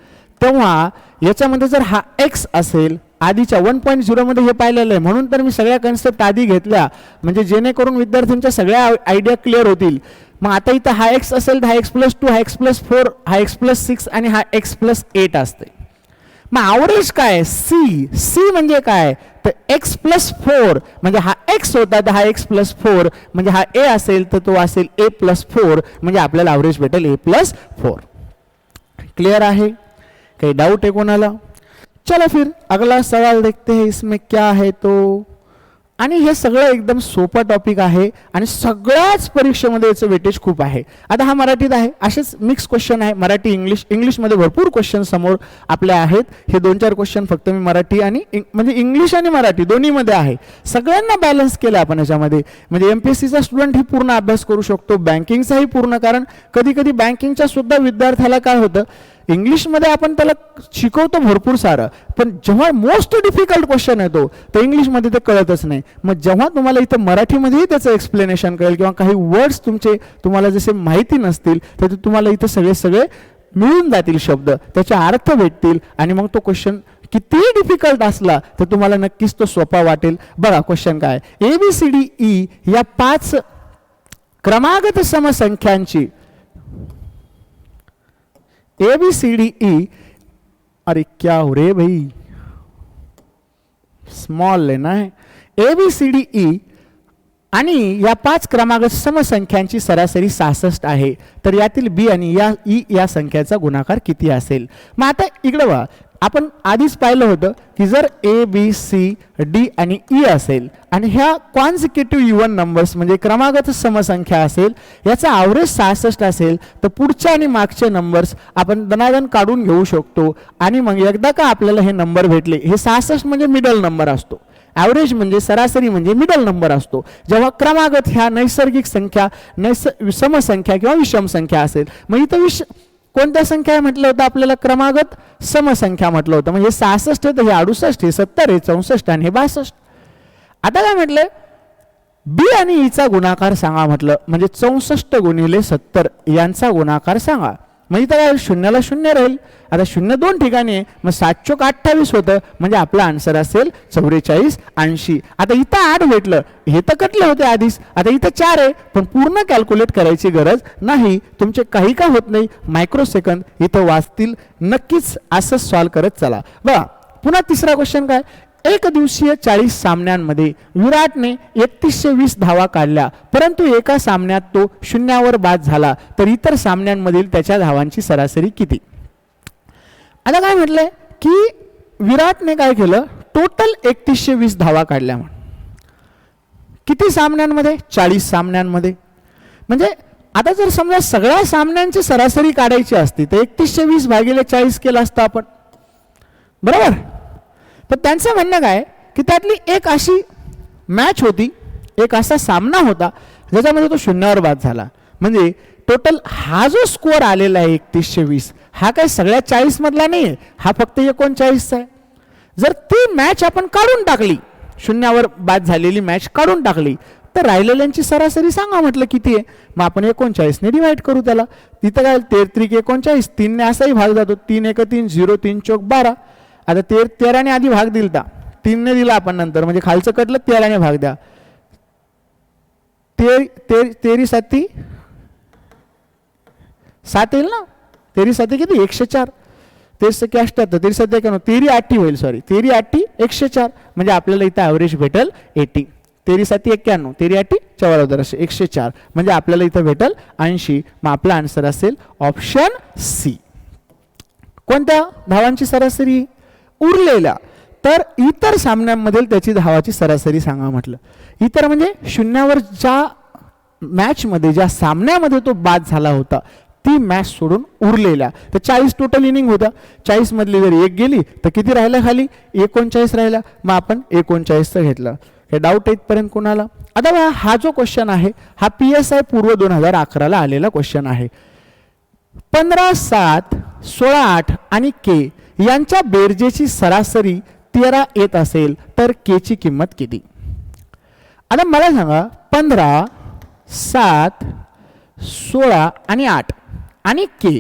तेव्हा याच्यामध्ये जर हा x असेल, आधीच्या 1.0 मध्ये हे पाहिलेलं आहे, म्हणून तर मी सगळ्या कन्सेप्ट आधी घेतल्या, म्हणजे जेणेकरून विद्यार्थ्यांच्या सगळ्या आयडिया क्लिअर होतील. मग आता इथं हा x असेल तर हा x+2, हा x+4, हा x+6 आणि हा x+8 असते. मग ॲव्हरेज काय? C म्हणजे काय? तर x+4, म्हणजे हा x होता तर हा x+4, म्हणजे हा a असेल तर तो असेल a+4, म्हणजे आपल्याला ॲव्हरेज भेटेल a+4. क्लियर आहे? काही डाउट है कोणाला? चलो फिर अगला सवाल देखते हैं इसमें क्या है तो. आणि हे सगळं एकदम सोपा टॉपिक आहे आणि सगळ्याच परीक्षेमध्ये याचं वेटेज खूप आहे. आता हा मराठीत आहे, असेच मिक्स क्वेश्चन आहे, मराठी इंग्लिशमध्ये भरपूर क्वेश्चन समोर आपले आहेत. हे 2-4 क्वेश्चन फक्त मी मराठी आणि म्हणजे इंग्लिश आणि मराठी दोन्हीमध्ये आहे. सगळ्यांना बॅलन्स केलं आपण याच्यामध्ये. म्हणजे एमपीएससीचा स्टुडंट ही पूर्ण अभ्यास करू शकतो, बँकिंगचाही पूर्ण, कारण कधी कधी बँकिंगच्या सुद्धा विद्यार्थ्याला काय होतं, इंग्लिशमध्ये आपण त्याला शिकवतो भरपूर सारं, पण जेव्हा मोस्ट डिफिकल्ट क्वेश्चन येतो तर इंग्लिशमध्ये ते कळतच नाही. मग जेव्हा तुम्हाला इथं मराठीमध्येही त्याचं एक्सप्लेनेशन कळेल किंवा काही वर्ड्स तुम्हाला जसे माहिती नसतील तर तुम्हाला इथं सगळे मिळून जातील शब्द, त्याचे अर्थ भेटतील आणि मग तो क्वेश्चन कितीही डिफिकल्ट असला तर तुम्हाला नक्कीच तो सोपा वाटेल. बघा क्वेश्चन काय, ABCDE या 5 क्रमागत समसंख्यांची ABCDE, अरे क्या हो रे भाई, स्मॉल लेना है. ABCDE आणि या 5 क्रमागत समसंख्यांची सरासरी 66 आहे. तर यातील B आणि या संख्याचा गुणाकार किती असेल? मग आता इकडे बघा, आपण आधीच पाहिलं होतं की जर ABCD आणि E असेल आणि ह्या कॉन्सिक्युटिव्ह इव्हन नंबर्स म्हणजे क्रमागत समसंख्या असेल, याचा ॲव्हरेज 66 असेल तर पुढचे आणि मागचे नंबर्स आपण दनादन काढून घेऊ शकतो. आणि मग एकदा का आपल्याला हे नंबर भेटले, हे 66 म्हणजे मिडल नंबर असतो, ॲव्हरेज म्हणजे सरासरी म्हणजे मिडल नंबर असतो. जेव्हा क्रमागत ह्या नैसर्गिक संख्या समसंख्या किंवा विषम संख्या असेल, मग इथं कोणत्या संख्या म्हटलं होतं आपल्याला? क्रमागत समसंख्या म्हटलं होतं. म्हणजे 66 आहे तर हे 68 आहे, 70 आहे, 64 आणि हे 62. आता काय म्हटलं, बी आणि ईचा गुणाकार सांगा म्हटलं, म्हणजे 64 गुणिले 70 यांचा गुणाकार सांगा. मग इथं काय, शून्याला शून्य राहील. आता 0 2 ठिकाणी आहे, मग 7 चोक 28 होतं, म्हणजे आपला आन्सर असेल 44 80. आता इथं 8 भेटलं, हे तर कटले होते आधीच, आता इथं 4 आहे, पण पूर्ण कॅल्क्युलेट करायची गरज नाही, तुमचे काही का होत नाही, मायक्रोसेकंद इथं वाचतील. नक्कीच असं सॉल्व करत चला. बघा पुन्हा तिसरा क्वेश्चन काय, एक दिवसीय 40 सामन्यांमध्ये विराटने 3120 धावा काढल्या, परंतु एका सामन्यात तो 0वर बाद झाला, तर इतर सामन्यांमधील त्याच्या धावांची सरासरी किती? आता काय म्हटलंय की विराटने काय केलं, टोटल 3120 धावा काढल्या. किती सामन्यांमध्ये? 40 सामन्यांमध्ये. म्हणजे आता जर समजा सगळ्या सामन्यांची सरासरी काढायची असती तर 3120 भागिले 40 केलं असतं आपण, बरोबर. पण त्यांचं म्हणणं काय की त्यातली एक अशी मॅच होती, एक असा सामना होता ज्याच्यामध्ये तो 0वर बाद झाला. म्हणजे टोटल हा जो स्कोअर आलेला आहे 3120, हा काय सगळ्या 40 मधला नाही आहे, हा फक्त 39चा आहे. जर ती मॅच आपण काढून टाकली, 0वर बाद झालेली मॅच काढून टाकली, तर राहिलेल्यांची सरासरी सांगा म्हटलं किती आहे. मग आपण 39 ने डिवाइड करू त्याला. तिथं काय 13 39, 3 ने असाही भाग जातो, 3 1 3 0, 3 चौक 12. आता 13 ने आधी भाग दिलता, 3 ने दिला आपण नंतर, म्हणजे खालचं कटलं 13 ने भाग द्या. 13 7 7 येईल ना, 13 7 किती 104, 13 7 78, 13 7 91, 13 80 होईल, सॉरी 13 80 104, म्हणजे आपल्याला इथं ॲव्हरेज भेटेल 80. 13 7 91, 13 80 44 104, म्हणजे आपल्याला इथं भेटेल 80. मग आपला आन्सर असेल ऑप्शन सी. कोणत्या धावांची सरासरी? उरलेल्या. तर इतर सामन्यांमधील त्याची धावाची सरासरी सांगा म्हटलं. इतर म्हणजे 0वर ज्या मॅचमध्ये, ज्या सामन्यामध्ये तो बाद झाला होता, ती मॅच सोडून उरलेल्या. तर 40 टोटल इनिंग होता, 40 मधली जर एक गेली तर किती राहिलं खाली? 39 राहिला. मग आपण 39चं घेतलं. हे डाऊट इथपर्यंत कोणाला? आता हा जो क्वेश्चन आहे हा PSI पूर्व 2011ला आलेला क्वेश्चन आहे. 15 7 16 8 आणि K यांच्या बेरजेची सरासरी 13 येत असेल तर K ची किंमत किती? आता मला सांगा, 15 7 16 आणि 8 आणि K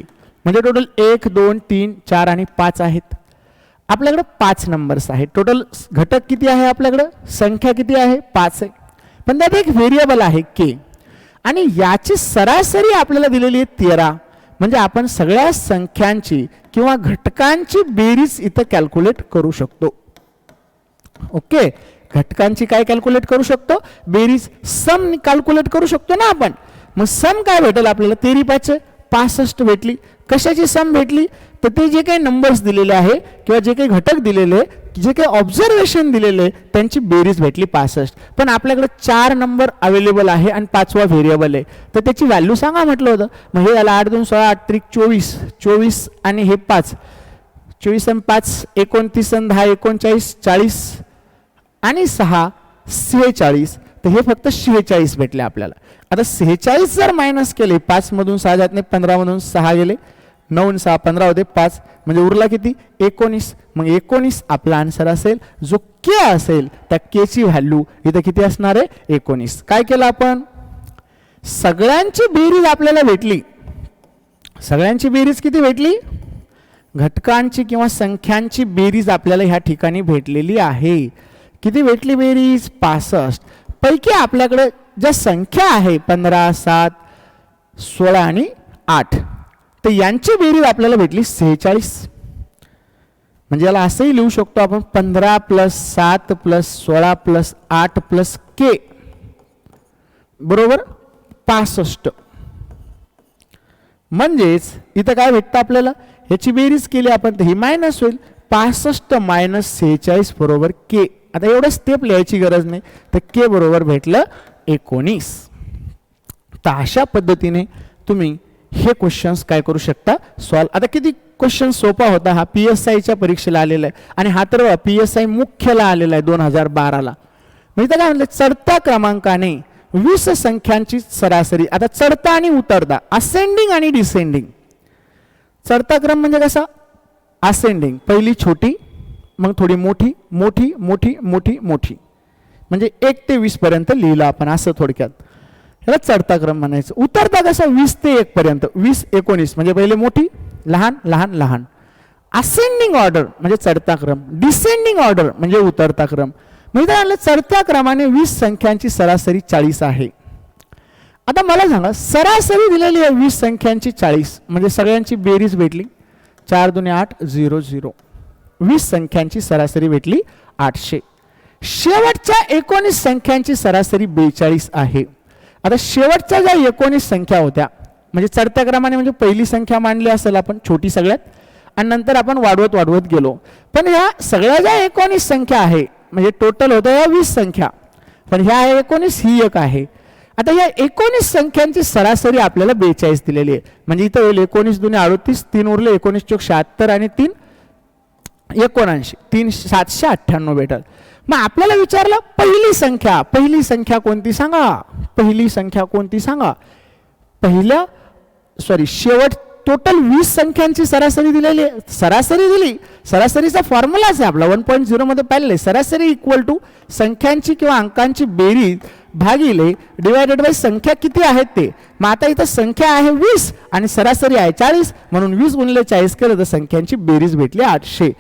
म्हणजे टोटल 1 2 3 4 आणि 5 आहेत. आपल्याकडे 5 नंबर्स आहेत. टोटल घटक किती आहे आपल्याकडे? संख्या किती आहे? 5 आहे. पण त्यात एक व्हेरिएबल आहे K आणि याची सरासरी आपल्याला दिलेली आहे 13. म्हणजे आपण सगळ्या संख्यांची किंवा घटकांची बेरीज इथं कॅल्क्युलेट करू शकतो. ओके, घटकांची काय कॅल्क्युलेट करू शकतो? बेरीज, सम कॅल्क्युलेट करू शकतो ना आपण. मग सम काय भेटेल आपल्याला? 13 5 65 भेटली. कशाची सम भेटली? तर ते जे काही नंबर्स दिलेले आहे किंवा जे काही घटक दिलेले, जे काही ऑब्झर्वेशन दिलेले, त्यांची बेरीज भेटली 65. पण आपल्याकडे 4 नंबर अवेलेबल आहे आणि 5वा व्हेरिएबल आहे, तर त्याची व्हॅल्यू सांगा म्हटलं होतं. मग हे झालं 8 2 16 8 3 24, 24 आणि हे 5, 24 आणि 5 29 आणि 10 39 40 आणि 6 46. तर हे फक्त 46 भेटले आपल्याला. आता 46 जर मायनस केले, 5 मधून 6 जात नाही, 15 मधून 6 गेले, 9 आणि 6 15 होते, 5 म्हणजे उरला किती? 19. मग 19 आपला आन्सर असेल. जो के असेल त्या के ची व्हॅल्यू इथं किती असणार आहे? 19. काय केलं आपण? सगळ्यांची बेरीज आपल्याला भेटली. सगळ्यांची बेरीज किती भेटली? घटकांची किंवा संख्यांची बेरीज आपल्याला ह्या ठिकाणी भेटलेली आहे. किती भेटली बेरीज? 65. पैकी आपल्याकडे ज्या संख्या आहे 15 7 16 आणि 8, तर यांची बेरीज आपल्याला भेटली 46. म्हणजे याला असंही लिहू शकतो आपण 15 + 7 + 16 + 8 + के बरोबर 65. म्हणजेच इथं काय भेटतं आपल्याला? याची बेरीज केली आपण तर ही मायनस होईल. 65 - 46 बरोबर के. आता एवढं स्टेप लिहायची गरज नाही, तर के बरोबर भेटलं 19. तर अशा पद्धतीने तुम्ही हे क्वेश्चन्स काय करू शकता? सॉल्व. आता किती क्वेश्चन सोपा होता हा, PSIच्या परीक्षेला आलेला आहे आणि हा तर PSI मुख्यला आलेला आहे 2012ला. म्हणजे काय म्हणलं? चढत्या क्रमांकाने 20 संख्यांची सरासरी. आता चढता आणि उतरता, असेंडिंग आणि डिसेंडिंग. चढता क्रम म्हणजे कसा? असेंडिंग, पहिली छोटी, मग थोडी मोठी मोठी मोठी मोठी मोठी, म्हणजे 1 ते 20 पर्यंत लिहिलं आपण असं थोडक्यात. ह्याला चढता क्रम म्हणायचं. उतरता कसा? 20 ते 1 पर्यंत, 20 19 म्हणजे पहिले मोठी, लहान लहान लहान. असेंडिंग ऑर्डर म्हणजे चढता क्रम, डिसेंडिंग ऑर्डर म्हणजे उतरता क्रम. म्हणजे चढत्या क्रमाने 20 संख्यांची सरासरी 40 आहे. आता मला सांगा, सरासरी दिलेली आहे 20 संख्यांची 40, म्हणजे सगळ्यांची बेरीज भेटली 4 2 8 0 0. 20 संख्यांची सरासरी भेटली 800. शेवटच्या 19 संख्यांची सरासरी 42 आहे. आता शेवटच्या ज्या 19 संख्या होत्या, म्हणजे चढत्या क्रमाने म्हणजे पहिली संख्या मांडली असेल आपण छोटी सगळ्यात, आणि नंतर आपण वाढवत वाढवत गेलो. पण ह्या सगळ्या ज्या 19 संख्या आहे, म्हणजे टोटल होत्या या 20 संख्या, पण ह्या 19 ही एक आहे. आता या 19 संख्यांची सरासरी आपल्याला 42 दिलेली आहे. म्हणजे इथं होईल 19 2 38, 3 उरले, 19 चोक 76 आणि 3 79, 3 798 भेटल. मग आपल्याला विचारलं पहिली संख्या, पहिली संख्या कोणती सांगा? पहिली संख्या कोणती सांगा? शेवट टोटल 20 संख्यांची सरासरी दिलेली आहे. सरासरी दिली, सरासरीचा फॉर्म्युलाच आहे आपला 1.0 मध्ये पाहिलेलं आहे. सरासरी इक्वल टू संख्यांची किंवा अंकांची बेरीज भागिले डिवायडेड बाय संख्या किती आहेत ते. मग आता इथं संख्या आहे 20 आणि सरासरी आहे 40, म्हणून 20 × 40 केलं तर संख्यांची बेरीज भेटली 800.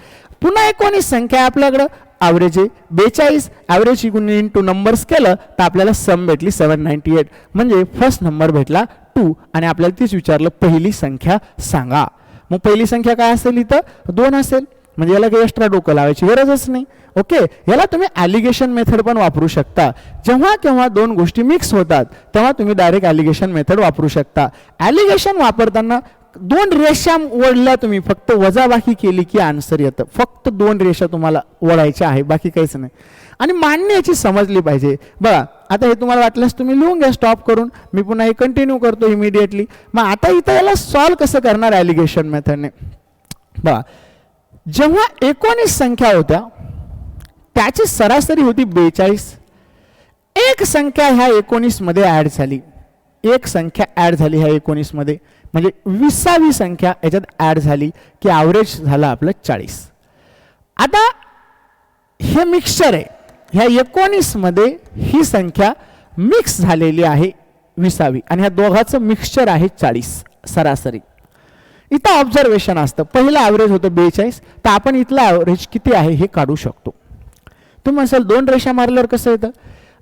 पुन्हा 19 संख्या आपल्याकडं, ॲव्हरेज आहे 42, ॲव्हरेज इंटू नंबर्स केलं तर आपल्याला सम भेटली 798. म्हणजे फर्स्ट नंबर भेटला 2 आणि आपल्याला तीच विचारलं पहिली संख्या सांगा. मग पहिली संख्या काय असेल? इथं 2 असेल. म्हणजे याला काही एक्स्ट्रा डोकं लावायची गरजच नाही. ओके, याला तुम्ही ॲलिगेशन मेथड पण वापरू शकता. जेव्हा केव्हा दोन गोष्टी मिक्स होतात तेव्हा तुम्ही डायरेक्ट ॲलिगेशन मेथड वापरू शकता. ॲलिगेशन वापरताना 2 रेषा ओढल्या, तुम्ही फक्त वजाबाकी केली की आन्सर येतं. फक्त 2 रेषा तुम्हाला ओढायच्या आहे, बाकी काहीच नाही. आणि मांडण्याची समजली पाहिजे. बघा आता हे तुम्हाला वाटल्यास तुम्ही लिहून घ्या स्टॉप करून, मी पुन्हा हे कंटिन्यू करतो इमिडिएटली. मग आता इथं याला सॉल्व कसं करणार ॲलिगेशन मेथडने? बघा, जेव्हा 19 संख्या होत्या त्याची सरासरी होती 42. एक संख्या ह्या 19 मध्ये ऍड झाली, एक संख्या ऍड झाली ह्या 19 मध्ये, म्हणजे 20वी संख्या याच्यात ऍड झाली की ॲव्हरेज झालं आपलं 40. आता हे मिक्सचर आहे, ह्या 19 मध्ये ही संख्या मिक्स झालेली आहे 20वी आणि ह्या दोघांचं मिक्सचर आहे 40 सरासरी. इथं ऑब्झर्वेशन असतं, पहिलं ॲव्हरेज होतं 42, तर आपण इथलं ॲव्हरेज किती आहे हे काढू शकतो. तुम्ही म्हणसाल 2 रेषा मारल्यावर कसं येतं?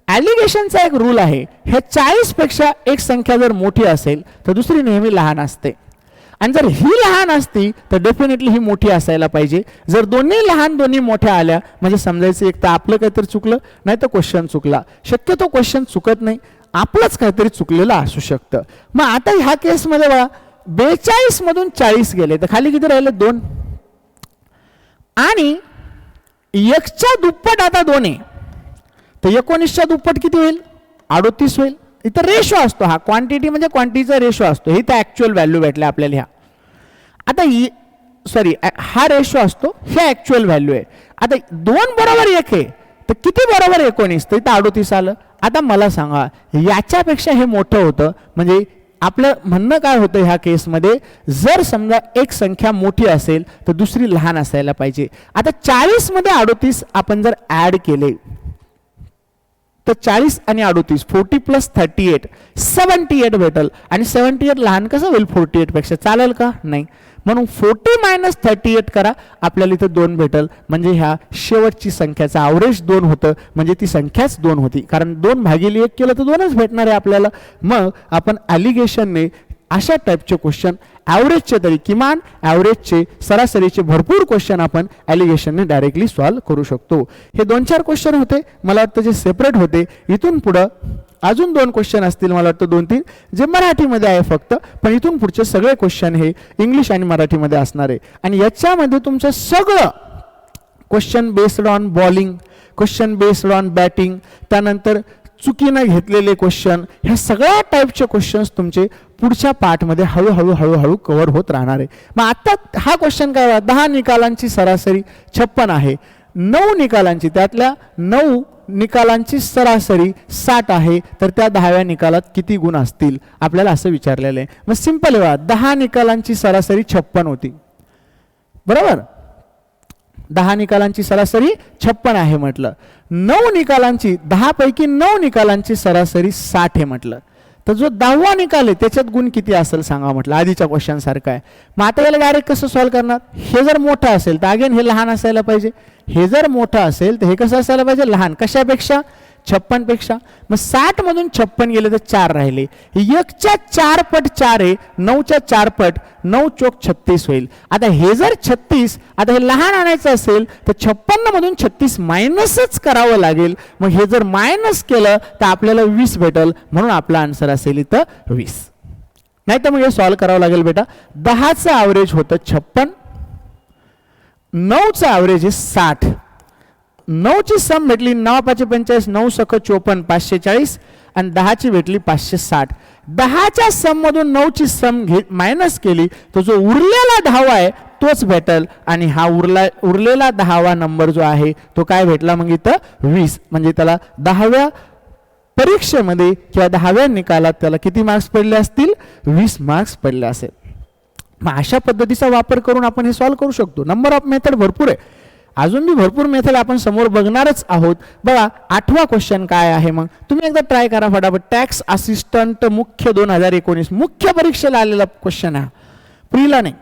ॲलिगेशनचा एक रूल आहे, हे 40 पेक्षा एक संख्या जर मोठी असेल तर दुसरी नेहमी लहान असते, आणि जर ही लहान असती तर डेफिनेटली ही मोठी असायला पाहिजे. जर दोन्ही लहान दोन्ही मोठ्या आल्या म्हणजे समजायचं एक तर आपलं काहीतरी चुकलं, नाही तर क्वेश्चन चुकला. शक्यतो क्वेश्चन चुकत नाही, आपलंच काहीतरी चुकलेलं असू शकतं. मग आता ह्या केसमध्ये बघा 42 मधून 40 गेले तर खाली किती राहिले 2 आणि 1च्या दुप्पट आता 2 आहे तर 19च्या दुप्पट किती होईल 38 होईल. इथं रेशो असतो हा क्वांटिटी म्हणजे क्वांटिटीचा रेशो असतो हे तर ऍक्च्युअल व्हॅल्यू भेटले आपल्याला ह्या. आता सॉरी हा रेशो असतो हे ऍक्च्युअल व्हॅल्यू आहे. आता 2 बरोबर 1 आहे तर किती बरोबर 19 तर इथं 38 आलं. आता मला सांगा याच्यापेक्षा हे मोठं होतं म्हणजे आपलं म्हणणं काय होतं ह्या केसमध्ये जर समजा एक संख्या मोठी असेल तर दुसरी लहान असायला पाहिजे. आता 40 मध्ये 38 आपण जर ऍड केले तर 40 आणि 38 40 प्लस 38 78 भेटल आणि 78 लहान कसं होईल 48 पेक्षा चालेल का नाही. म्हणून 40 मायनस 38 करा आपल्याला इथं 2 भेटल म्हणजे ह्या शेवटची संख्याचा ॲव्हरेज 2 होतं म्हणजे ती संख्याच 2 होती कारण 2 भागिले 1 केलं तर 2च भेटणार आहे आपल्याला. मग आपण ॲलिगेशनने अशा टाईपचे क्वेश्चन ॲव्हरेजचे तरी किमान ॲव्हरेजचे सरासरीचे भरपूर क्वेश्चन आपण ॲलिगेशनने डायरेक्टली सॉल्व्ह करू शकतो. हे 2-4 क्वेश्चन होते मला वाटतं जे सेपरेट होते. इथून पुढं अजून 2 क्वेश्चन असतील मला वाटतं 2-3 जे मराठीमध्ये आहे फक्त पण इथून पुढचे सगळे क्वेश्चन हे इंग्लिश आणि मराठीमध्ये असणार आहे. आणि याच्यामध्ये तुमचं सगळं question based on bowling question based on batting त्यानंतर चुकीनं घेतलेले क्वेश्चन ह्या सगळ्या टाईपचे क्वेश्चन्स तुमचे पुढच्या पार्टमध्ये हळूहळू कव्हर होत राहणार आहे. मग आता हा क्वेश्चन काय 10 निकालांची सरासरी 56 आहे 9 निकालांची त्यातल्या 9 निकालांची सरासरी 60 आहे तर त्या 10व्या निकालात किती गुण असतील आपल्याला असं विचारलेलं आहे. मग सिंपल आहे 10 निकालांची सरासरी 56 होती बरोबर 10 निकालांची सरासरी 56 आहे म्हटलं 9 निकालांची 10 पैकी 9 निकालांची सरासरी 60 आहे म्हटलं तर जो 10वा निकाल आहे त्याच्यात गुण किती असेल सांगा म्हटलं आधीच्या क्वेश्चन सारखं आहे. मग आता याला डायरेक्ट कसं सॉल्व्ह करणार हे जर मोठं असेल तर अगेन हे लहान असायला पाहिजे हे जर मोठं असेल तर हे कसं असायला पाहिजे लहान कशापेक्षा 56 पेक्षा. मग 60 मधून 56 गेले तर 4 राहिले 1च्या 4 पट 4 आहे 9च्या 4 पट 9 चोक 36 होईल. आता हे जर 36 आता हे लहान आणायचं असेल तर 56 मधून 36 मायनसच करावं लागेल. मग हे जर मायनस केलं तर आपल्याला 20 भेटल म्हणून आपला आन्सर असेल इथं 20. नाही तर मग हे सॉल्व्ह करावं लागेल बेटा 10चं ॲव्हरेज होतं 56 9चं ॲव्हरेज आहे 60 9ची सम भेटली 9 5 45 9 सख 54 540 आणि 10ची भेटली 560. 10च्या सम मधून 9ची सम मायनस केली तो जो उरलेला 10वा आहे तोच भेटल आणि हा उरलेला 10वा नंबर जो आहे तो काय भेटला मग इथं 20 म्हणजे त्याला 10व्या परीक्षेमध्ये किंवा 10व्या निकालात त्याला किती मार्क्स पडले असतील 20 मार्क्स पडले असेल. मग अशा पद्धतीचा वापर करून आपण हे सॉल्व्ह करू शकतो. नंबर ऑफ मेथड भरपूर आहे अजून मी भरपूर मेथड आपण समोर बघणारच आहोत. बघा 8वा क्वेश्चन काय आहे मग तुम्ही एकदा ट्राय करा फटाफट. टॅक्स असिस्टंट मुख्य 2019 मुख्य परीक्षेला आलेला क्वेश्चन आहे प्रीला नाही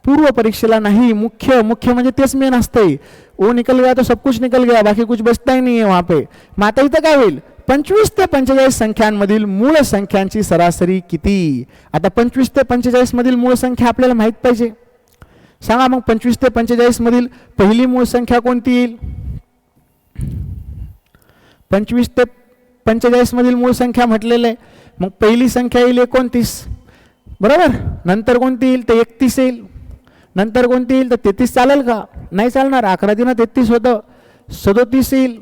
पूर्व परीक्षेला नाही. मुख्य म्हणजे तेच मेन असतंय ओ निकल गया तो सब कुछ निकल गया बाकी कुछ बचता ही नहीं है वहां पे. मग आता इथं काय होईल 25 ते 45 संख्यांमधील मूळ संख्यांची सरासरी किती. आता 25 ते 45 मधील मूळ संख्या आपल्याला माहित पाहिजे सांगा मग 25 ते 45 मधील पहिली मूळ संख्या कोणती येईल 25 ते 45 मधील मूळ संख्या म्हटलेलं आहे मग पहिली संख्या येईल 29 बरोबर नंतर कोणती येईल तर 31 येईल नंतर कोणती येईल तर 33 चालेल का नाही चालणार 11 दिनं 33 होतं 37 येईल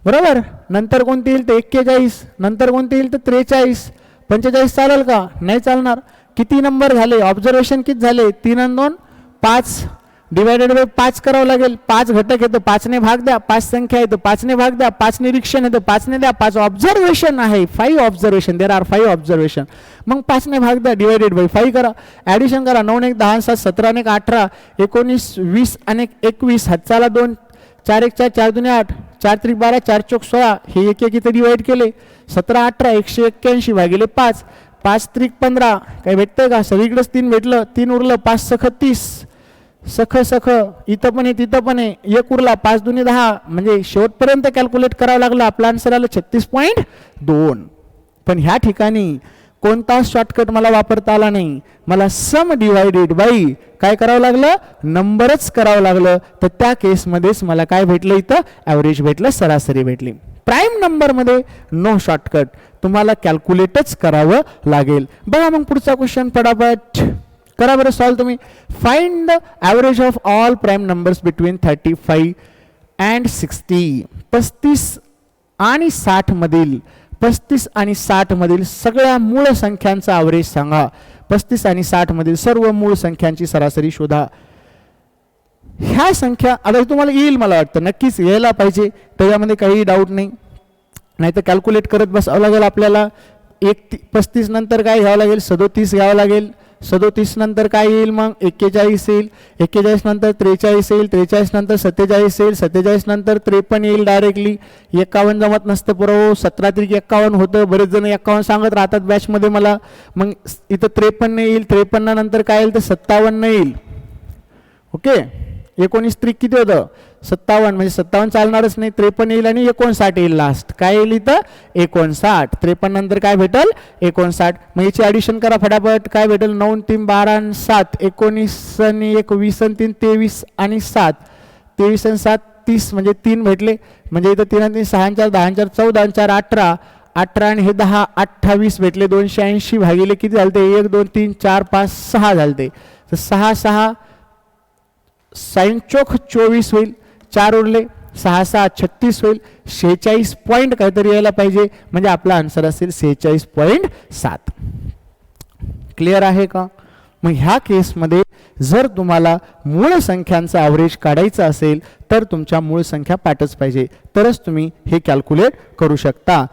बरोबर नंतर कोणती येईल तर 41 नंतर कोणती येईल तर 43 45 चालेल का नाही चालणार. किती नंबर झाले ऑब्झर्वेशन किती झाले 3 आणि 2 5 डिवायडेड बाय 5 करावं लागेल 5 घटक येतं 5 ने भाग द्या 5 संख्या येतं 5 ने भाग द्या 5 निरीक्षण येतं 5 ने द्या 5 ऑब्झर्वेशन आहे 5 ऑब्झर्वेशन देर आर 5 ऑब्झर्वेशन मग 5 ने भाग द्या डिवायडेड बाय 5 करा ॲडिशन करा 9 1 10 7 17 1 18 19 20 आणि 21 हातचाला 2 4 1 4 4 2 8 4 3 12 4 चौक 16 हे एक एक इथं डिवाइड केले 17 18 181 भागिले 5 5 3 15 काय भेटतंय का सगळीकडेच 3 भेटलं 3 उरलं 5 सख 30 सख इथं पण आहे तिथं पण आहे 1 उरला 5 2 10 म्हणजे शेवटपर्यंत कॅल्क्युलेट करावं लागलं आपला आन्सर आलं 36.2. पण ह्या ठिकाणी कोणता शॉर्टकट मला वापरता आला नाही मला सम डिवायडेड बाय काय करावं लागलं नंबरच करावं लागलं तर त्या केसमध्येच मला काय भेटलं इथं ॲव्हरेज भेटलं सरासरी भेटली. प्राईम नंबरमध्ये नो शॉर्टकट तुम्हाला कॅल्क्युलेटच करावं लागेल. बघा मग पुढचा क्वेश्चन पटापट करा बरं सॉल्व तुम्ही. Find the average of all prime numbers between 35 and 60. 35 आणि 60 मधील 35 आणि 60 मधील सगळ्या मूळ संख्यांचा ॲव्हरेज सांगा. 35 आणि 60 मधील सर्व मूळ संख्यांची सरासरी शोधा. ह्या संख्या आता तुम्हाला येईल, मला वाटतं नक्कीच यायला पाहिजे, त्याच्यामध्ये काही डाऊट नाही. नाही तर कॅल्क्युलेट करत बसावं लागेल आपल्याला. 35 नंतर काय घ्यावं लागेल, 37 घ्यावं लागेल. 37 नंतर काय येईल मग 41 येईल. 41 नंतर 43 येईल. 43 नंतर 47 येईल. 47 नंतर 53 येईल डायरेक्टली. 51 जमत नसतं पुरव. 17 त्रिक 51 होतं. बरेच जण 51 सांगत राहतात बॅचमध्ये मला. मग इथं 53 येईल. 53 नंतर काय येईल तर 57 येईल. ओके, 19 त्रिक किती होतं 57, म्हणजे 57 चालणारच नाही. 53 येईल आणि 59 येईल लास्ट. काय येईल इथं 59. 53 नंतर काय भेटल 59. मग याची ॲडिशन करा फटाफट. काय भेटेल 9 3 12 आणि 7 19 आणि 1 20 आणि 3 23 आणि 7 23 आणि 7 30 म्हणजे 3 भेटले. म्हणजे इथं 3 आणि 3 6 आणि 4 10 आणि 4 14 आणि 4 18 18 आणि हे 10 28 भेटले. 280 भागिले किती झालते 1 2 3 4 5 6 झालते. तर 6 6 साइन चोख 24 होईल. 4 उरले 6 6 36 होईल. 46 पॉईंट काहीतरी यायला पाहिजे, म्हणजे आपला आन्सर असेल 46.7. क्लिअर आहे का? मग ह्या केसमध्ये जर तुम्हाला मूळ संख्यांचा ॲव्हरेज काढायचा असेल तर तुमच्या मूळ संख्या पाठच पाहिजे, तरच तुम्ही हे कॅल्क्युलेट करू शकता.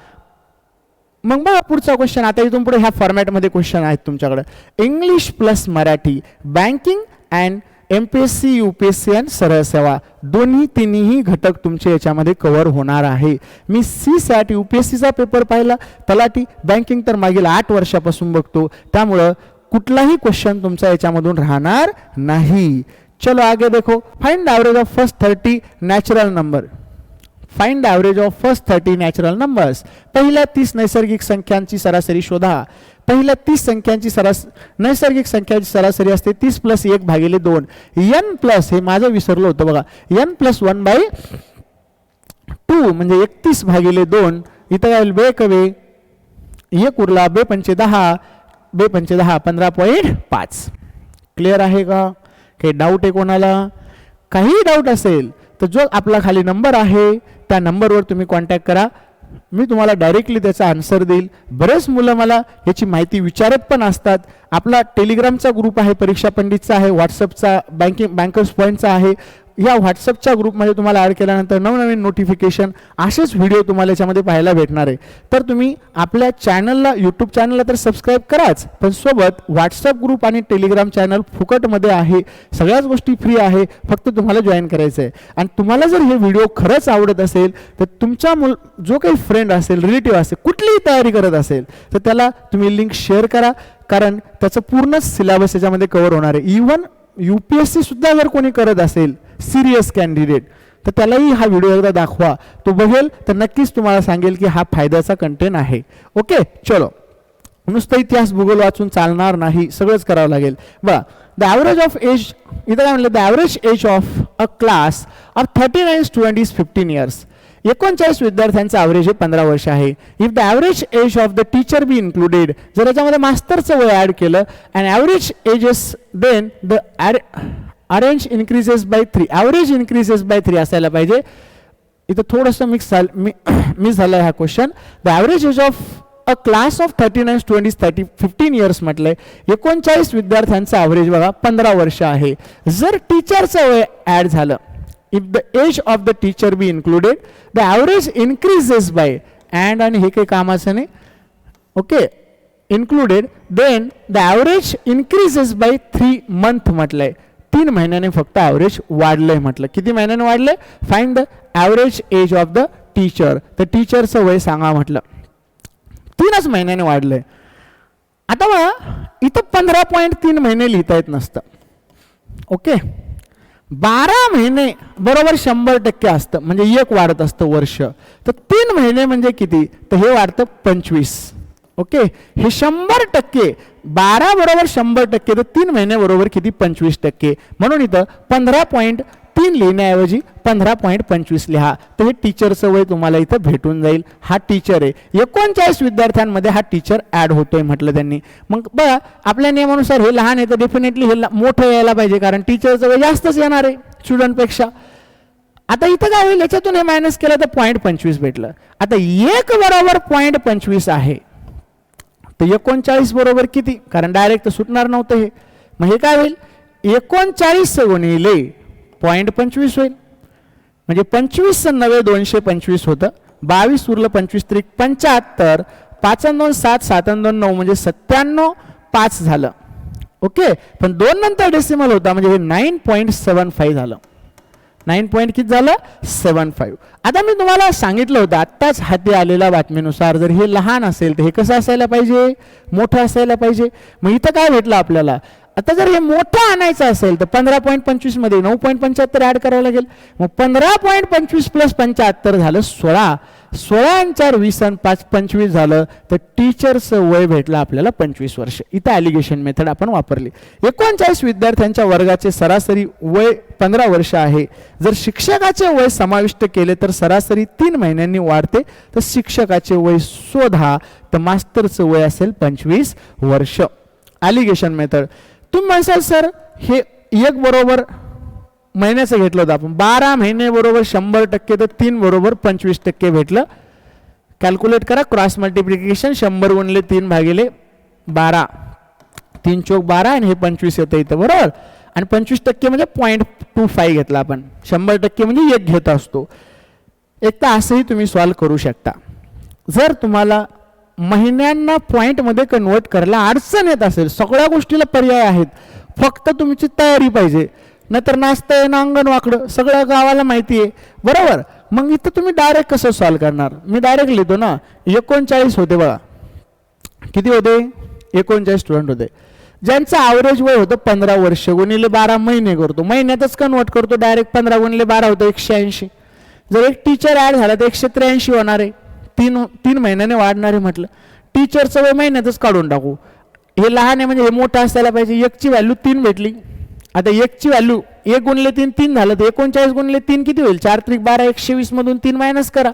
मग बघा पुढचा क्वेश्चन. आता इथून पुढे ह्या फॉर्मॅटमध्ये क्वेश्चन आहेत तुमच्याकडे. English plus Marathi, banking and MPSC UPSC आणि सरळ सेवा दोन्ही तिन्ही घटक तुमचे याच्यामध्ये कव्हर होणार आहे. मी CSAT UPSCचा पेपर पाहिला, तलाठी बँकिंग तर मागील 8 वर्षापासून बघतो, त्यामुळं कुठलाही क्वेश्चन तुमचा याच्यामधून राहणार नाही. चलो आगे देखो. Find the average of first 30 natural number. Find the average of first 30 natural numbers. पहिल्या 30 नैसर्गिक संख्यांची सरासरी शोधा. पहिल्या 30 संख्यांची नैसर्गिक संख्यांची सरासरी असते 30 + 1 भागिले 2. n प्लस, हे माझं विसरलो होतं बघा, n + 1/2 म्हणजे 31 भागिले 2. इथं काय बे कवे 1 उरला, बे 5 10, बे 5 10 15.5. क्लिअर आहे का? काही डाऊट आहे कोणाला? काही डाऊट असेल तर जो आपला खाली नंबर आहे त्या नंबरवर तुम्ही कॉन्टॅक्ट करा. मी तुम्हाला डायरेक्टली त्याचा आन्सर देईल. बरेच मुलं मला याची माहिती विचारत पण असतात. आपला टेलिग्रामचा ग्रुप आहे, परीक्षा पंडितचा आहे, व्हॉट्सअपचा बँकर्स पॉईंटचा आहे. या व्हॉट्सअपच्या ग्रुपमध्ये तुम्हाला ॲड केल्यानंतर नवनवीन नोटिफिकेशन असेच व्हिडिओ तुम्हाला याच्यामध्ये पाहायला भेटणार आहे. तर तुम्ही आपल्या चॅनलला, यूट्यूब चॅनलला तर सबस्क्राईब कराच, पण सोबत व्हॉट्सअप ग्रुप आणि टेलिग्राम चॅनल फुकटमध्ये आहे. सगळ्याच गोष्टी फ्री आहे, फक्त तुम्हाला जॉईन करायचं आहे. आणि तुम्हाला जर हे व्हिडिओ खरंच आवडत असेल तर तुमच्या जो काही फ्रेंड असेल, रिलेटिव्ह असेल, कुठलीही तयारी करत असेल तर त्याला तुम्ही लिंक शेअर करा, कारण त्याचं पूर्ण सिलेबस याच्यामध्ये कव्हर होणार आहे. इव्हन UPSC सुद्धा जर कोणी करत असेल सिरियस कॅन्डिडेट तर त्यालाही हा व्हिडिओ एकदा दाखवा. तो बघेल तर नक्कीच तुम्हाला सांगेल की हा फायद्याचा कंटेंट आहे. ओके, चलो. नुसतं इतिहास भूगोल वाचून चालणार नाही, सगळंच करावं लागेल. बघा, द ॲव्हरेज ऑफ एज, इथं काय म्हणलं, the average age of a class of 39 student is 15 years. 39 विद्यार्थ्यांचं ॲव्हरेज हे 15 वर्ष आहे. If the average age of the teacher be included, जर याच्यामध्ये मास्टरचं वय ॲड केलं, and average ages then the arrange increases by 3, average increases by 3 असायला पाहिजे. इथं थोडंसं मिस झालं हा question. The average age of a class of 39 student is 15 years म्हटलंय. 39 विद्यार्थ्यांचं ॲव्हरेज बघा 15 वर्ष आहे. जर टीचरचं वय ॲड झालं, if the age of the teacher be included, the average increases by, and आणि हे काही कामाचं नाही, okay, included, then the average increases by 3 month म्हटलंय. 3 महिन्याने फक्त ॲव्हरेज वाढलंय म्हटलं. किती महिन्याने वाढलंय? Find the average age of the teacher. तर टीचरचं वय सांगा म्हटलं. 3च महिन्याने वाढलंय. आता बघा इथं 15.3 महिने लिहिता येत नसतं. ओके, 12 महिने बरोबर 100% असतं, म्हणजे 1 वाढत असतं वर्ष. तर 3 महिने म्हणजे किती? तर हे वाढतं 25. ओके, हे 100%, 12 बरोबर 100%, तर 3 महिने बरोबर किती? 25%. म्हणून इथं 15.3 3 लिहिण्याऐवजी 15.25 लिहा. तर हे टीचरचं वय तुम्हाला इथं भेटून जाईल. हा टीचर आहे. 39 विद्यार्थ्यांमध्ये हा टीचर ऍड होतोय म्हटलं त्यांनी. मग बघा आपल्या नियमानुसार हे लहान आहे तर डेफिनेटली हे मोठं यायला पाहिजे, कारण टीचरचं वय जास्तच येणार आहे स्टुडंटपेक्षा. आता इथं काय होईल, याच्यातून हे मायनस केलं तर 0.25 भेटलं. आता 1 बरोबर 0.25 आहे तर 39 बरोबर किती, कारण डायरेक्ट तर सुटणार नव्हतं हे. मग हे काय होईल, 39 गुणिले 0.25 होईल. म्हणजे 25 9 225 होतं. 22 उरलं 25 त्रिक 75, 5 2 7 7 2 9 म्हणजे 97 5 झालं. ओके, पण 2 नंतर डेसिमल होता म्हणजे हे 9.75 झालं. 9 पॉईंट किती झालं, 75. आता मी तुम्हाला सांगितलं होतं आत्ताच हाती आलेल्या बातमीनुसार जर हे लहान असेल तर हे कसं असायला पाहिजे, मोठं असायला पाहिजे. मग इथं काय भेटलं आपल्याला, आता जर हे मोठं आणायचं असेल तर 15.25 मध्ये 9.75 ऍड करावं लागेल. मग 15.25 प्लस 75 झालं 16. 16 आणि 4 20 आणि 5 25 झालं. तर टीचरचं वय भेटलं आपल्याला 25 वर्ष. इथं ॲलिगेशन मेथड आपण वापरली. 39 विद्यार्थ्यांच्या वर्गाचे सरासरी वय 15 वर्ष आहे. जर शिक्षकाचे वय समाविष्ट केले तर सरासरी 3 महिन्यांनी वाढते. तर शिक्षकाचे वय शोधा. तर मास्टरचं वय असेल 25 वर्ष. Allegation method. तुम्ही म्हणसाल सर हे 1 बरोबर महिन्याचं घेतलं होतं आपण, 12 महिने बरोबर 100% तर 3 बरोबर 25% भेटलं. कॅल्क्युलेट करा, क्रॉस मल्टिप्लिकेशन 100 गुणिले 3 भागिले 12, 3 चौक 12 आणि हे 25 येतं इथं बरोबर. आणि 25% म्हणजे 0.25 घेतला आपण. 100% म्हणजे 1 घेत असतो. एक तर असंही तुम्ही सॉल्व करू शकता. जर तुम्हाला महिन्यांना पॉईंटमध्ये कन्वर्ट करायला अडचण येत असेल, सगळ्या गोष्टीला पर्याय आहेत, फक्त तुमची तयारी पाहिजे. नाहीतर नाचता येणं अंगण वाकडं सगळ्या गावाला माहिती आहे बरोबर. मग इथं तुम्ही डायरेक्ट कसं सॉल्व करणार, मी डायरेक्ट लिहितो ना. 39 होते बघा, किती होते, 39 स्टुडंट होते. ज्यांचं ॲव्हरेज वय होतं 15 वर्ष गुणिले 12 महिने करतो, महिन्यातच कन्वर्ट करतो डायरेक्ट. 15 गुणिले 12 होतं 180. जर एक टीचर ॲड झाला तर 183 होणार आहे. 3 महिन्याने वाढणार आहे म्हटलं. टीचरचं वय महिन्यातच काढून टाकू. हे लहान आहे म्हणजे हे मोठं असायला पाहिजे. 1ची व्हॅल्यू 3 भेटली. आता 1ची व्हॅल्यू 1 गुणिले 3 3 झालं तर 39 गुणिले 3 किती होईल, 4 त्रिक 12, 120 मधून 3 मायनस करा,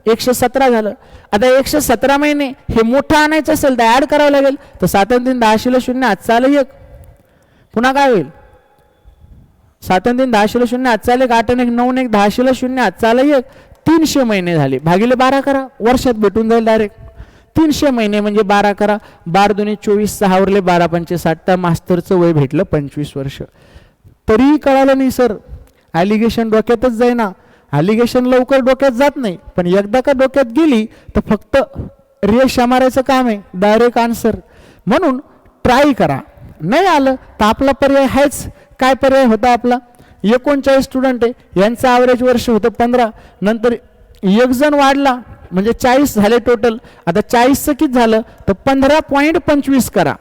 117 झालं. आता 117 महिने हे मोठं आणायचं असेल तर ऍड करावं लागेल. तर 7 3 10 0 आजचा आलं 1. पुन्हा काय होईल, 7 3 10 0 आजचा आलं 8 1 9 1 10 0 आजचा आलं 1. 300 महिने झाले, भागिले 12 करा, वर्षात भेटून जाईल डायरेक्ट. 300 महिने म्हणजे 12 करा, 12 2 24, 6 उरले 12 5 60. तर मास्टरचं वय भेटलं 25 वर्ष. तरीही कळालं नाही सर, ॲलिगेशन डोक्यातच जाईना. ॲलिगेशन लवकर डोक्यात जात नाही, पण एकदा का डोक्यात गेली तर फक्त रेषा मारायचं काम आहे, डायरेक्ट आन्सर. म्हणून ट्राय करा. नाही आलं तर आपला पर्याय आहेच. काय पर्याय होता आपला, 39 स्टुडंट आहे, यांचं ॲव्हरेज वर्ष होतं 15, नंतर 1 जण वाढला म्हणजे 40 झाले टोटल. आता 40चं किती झालं तर 15.25 करा,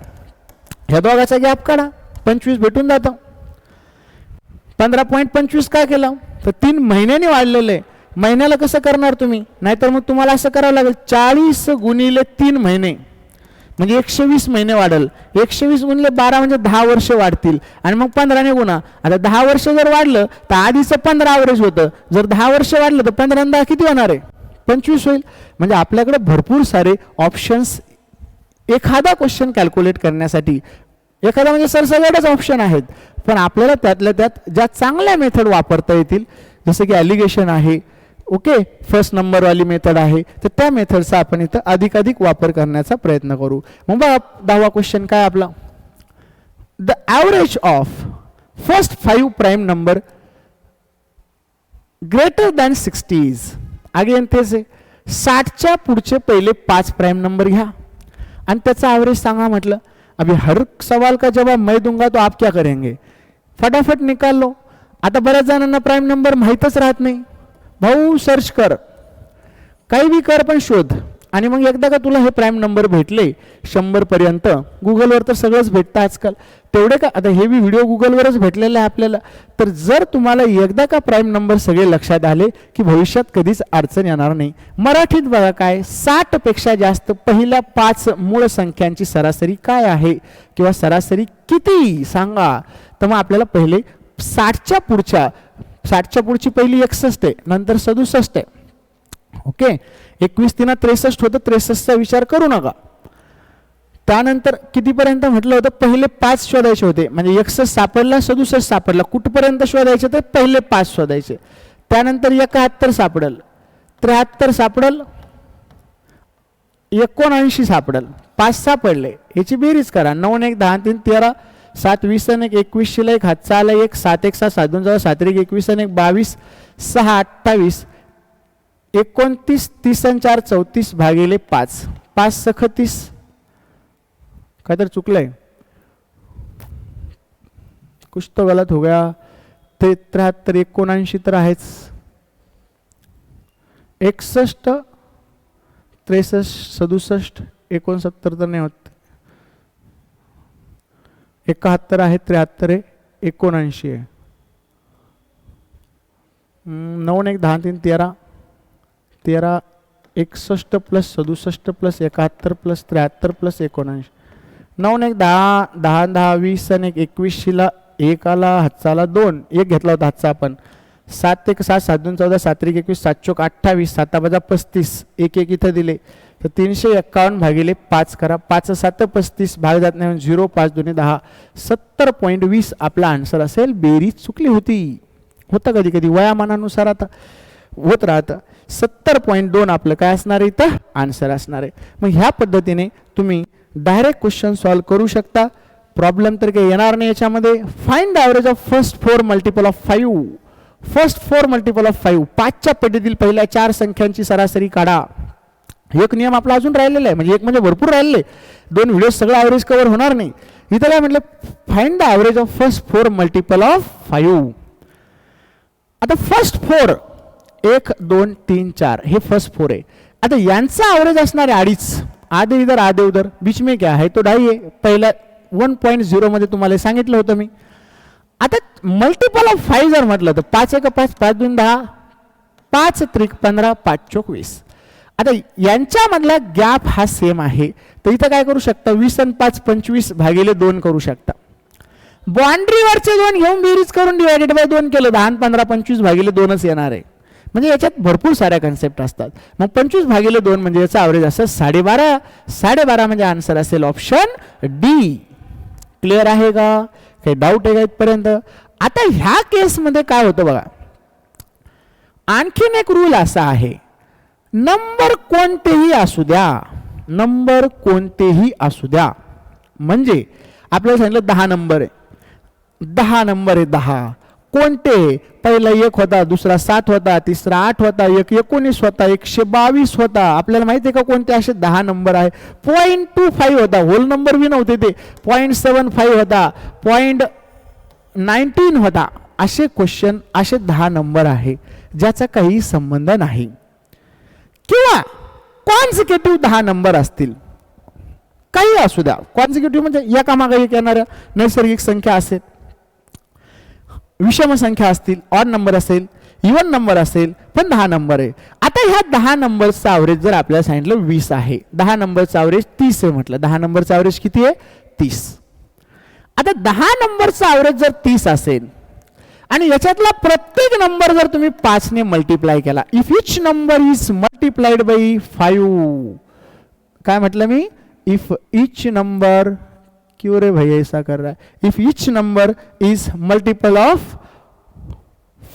ह्या दोघाचा गॅप काढा, 25 भेटून जातं. 15.25 काय केलं तर 3 महिन्यांनी वाढलेलं आहे. महिन्याला कसं करणार तुम्ही, नाहीतर मग तुम्हाला असं करावं लागेल 40 गुणिले 3 महिने म्हणजे 120 महिने वाढेल. 120 गुणिले 12 म्हणजे 10 वर्ष वाढतील आणि मग 15 ने गुणा. आता 10 वर्ष जर वाढलं तर आधीचं 15 ॲव्हरेज होतं, जर 10 वर्ष वाढलं तर 15 10 किती होणार आहे, 25 होईल. म्हणजे आपल्याकडे भरपूर सारे ऑप्शन्स एखादा क्वेश्चन कॅल्क्युलेट करण्यासाठी, एखादा म्हणजे सरसगटच ऑप्शन आहेत, पण आपल्याला त्यातल्या त्यात ज्या चांगल्या मेथड वापरता येतील, जसं की ॲलिगेशन आहे, ओके, फर्स्ट नंबरवाली मेथड आहे, तर त्या मेथडचा आपण इथं अधिकाधिक वापर करण्याचा प्रयत्न करू. मग बघा 10वा क्वेश्चन काय आपला, the average of first 5 prime number greater than 60. Again तेच आहे, 60च्या पुढचे पहिले 5 प्राईम नंबर घ्या आणि त्याचा ॲव्हरेज सांगा म्हटलं. अभी हर सवाल का जवाब मैं दूंगा तो आप क्या करेंगे, फटाफट निकाल लो. आता बऱ्याच जणांना प्राईम नंबर माहीतच राहत नाही. भाऊ सर्च कर, काही बी कर पण शोध, आणि मग एकदा का तुला हे प्राईम नंबर भेटले 100 पर्यंत, गुगलवर तर सगळंच भेटतं आजकाल, तेवढे का आता हे बी व्हिडिओ गुगलवरच भेटलेले आहे आपल्याला. तर जर तुम्हाला एकदा का प्राईम नंबर सगळे लक्षात आले की भविष्यात कधीच अडचण येणार नाही. मराठीत बघा काय, 60 पेक्षा जास्त पहिल्या 5 मूळ संख्यांची सरासरी काय आहे किंवा सरासरी किती सांगा. तर मग आपल्याला पहिले 60च्या पुढच्या 60च्या पुढची पहिली 61 आहे, नंतर 67 आहे. ओके, 21 3 63 होतं, 63चा विचार करू नका. त्यानंतर कितीपर्यंत म्हटलं होतं, पहिले 5 शोधायचे होते, म्हणजे 61 सापडला, 67 सापडला, कुठपर्यंत शोधायचे तर पहिले 5 शोधायचे. त्यानंतर 71 सापडल, 73 सापडल, 79 सापडल, 5 सापडले. याची बेरीज करा. 9 1 10 3 13 7 20 1 21 शिला 1 हातचा आला 1 7 1 7 7 2 7 1 21 1 22 6 28 29 30 4 34 भागिले 5 5 सख 30. काय तर चुकलंय, कुछ तो गलत हो गया. 73 79 तर आहेच, 61 63 67 69 तर नाही होत, 71 आहे, 73 आहे, 79 आहे. 9 1 10 3 13 13 61 प्लस 67 प्लस 71 प्लस 73 प्लस 79. 9 1 10 10 10 20 आणि 21 शिला 1 आला, हातचा आला 2, 1 घेतला होता हातचा आपण. 7 1 7 7 2 14 7 1 21 7 चोक 28 7 5 35 1 1 इथं दिले तर 351 भागिले 5 करा. 5 7 35 भाग जात नाही, 0 5 2 10 70.20 आपला आन्सर असेल. बेरीज चुकली होती, होतं कधी कधी वयामानानुसार आता होत राहतं. 70.2 आपलं काय असणार आहे इथं आन्सर असणार आहे. मग ह्या पद्धतीने तुम्ही डायरेक्ट क्वेश्चन सॉल्व्ह करू शकता. प्रॉब्लेम तर काही येणार नाही याच्यामध्ये. Find the average of first 4 multiple of 5. First 4 multiple of 5, 5च्या पटीतील पहिल्या 4 संख्यांची सरासरी काढा. एक नियम आपला अजून राहिलेला आहे, म्हणजे एक म्हणजे भरपूर राहिलेले, 2 व्हिडिओ सगळं ॲव्हरेज कव्हर होणार नाही. इथं काय म्हटलं, find the average of first 4 multiple of 5. आता फर्स्ट 4 1 2 3 4 हे फर्स्ट 4 आहे. आता यांचा ॲव्हरेज असणार आहे 2.5. आधे इधर आधे उधर, बीच में क्या है तो 2.5 आहे. पहिला 1.0 मध्ये तुम्हाला सांगितलं होतं मी. आता मल्टिपल ऑफ 5 जर म्हटलं तर 5 1 5 5 2 10 5 3 15 5 चोक 20. आता यांच्यामधला गॅप हा सेम आहे, तर इथं काय करू शकता, 20 आणि 5 25 भागिले 2 करू शकता. बाउंड्रीवरचे 2 घेऊन बेरीज करून डिवायडेड बाय 2 केलं, 10 15 25 भागिले 2च येणार आहे. म्हणजे याच्यात भरपूर साऱ्या कन्सेप्ट असतात. मग 25 भागिले 2 म्हणजे याचा ॲव्हरेज असेल 12.5. 12.5 म्हणजे आन्सर असेल ऑप्शन डी. क्लिअर आहे का, काही डाऊट आहे का इथपर्यंत? आता ह्या केसमध्ये काय होतं बघा, आणखीन एक रूल असा आहे, नंबर कोणतेही असू द्या, नंबर कोणतेही असू द्या, म्हणजे आपल्याला सांगितलं 10 नंबर आहे, 10 नंबर आहे, 10 कोणते, पहिला 1 होता, दुसरा 7 होता, तिसरा 8 होता, एक 19 होता, 122 होता. आपल्याला माहिती आहे का कोणते असे 10 नंबर आहे. 0.25 होता, होल नंबर बी नव्हते ते, 0.75 होता, 0.19 होता. असे क्वेश्चन, असे 10 नंबर आहे ज्याचा काही संबंध नाही. किंवा कॉन्सिक्युटिव्ह 10 नंबर असतील, काही असू द्या. कॉन्सिक्युटिव्ह म्हणजे एकामागे एक येणाऱ्या नैसर्गिक संख्या असेल, विषम संख्या असतील, ऑड नंबर असेल, इवन नंबर असेल, पण 10 नंबर आहे. आता ह्या 10 नंबरचं ॲव्हरेज जर आपल्याला सांगितलं 20 आहे, 10 नंबरचं ॲव्हरेज 30 आहे म्हटलं, 10 नंबरचं ॲव्हरेज किती आहे 30. आता 10 नंबरचं ॲव्हरेज जर 30 असेल आणि याच्यातला प्रत्येक नंबर जर तुम्ही 5 ने मल्टिप्लाय केला, if each number is multiplied by 5, काय म्हटलं मी, इफ इच नंबर, क्यों रे भैया ऐसा कर रहा है, if each number is multiple of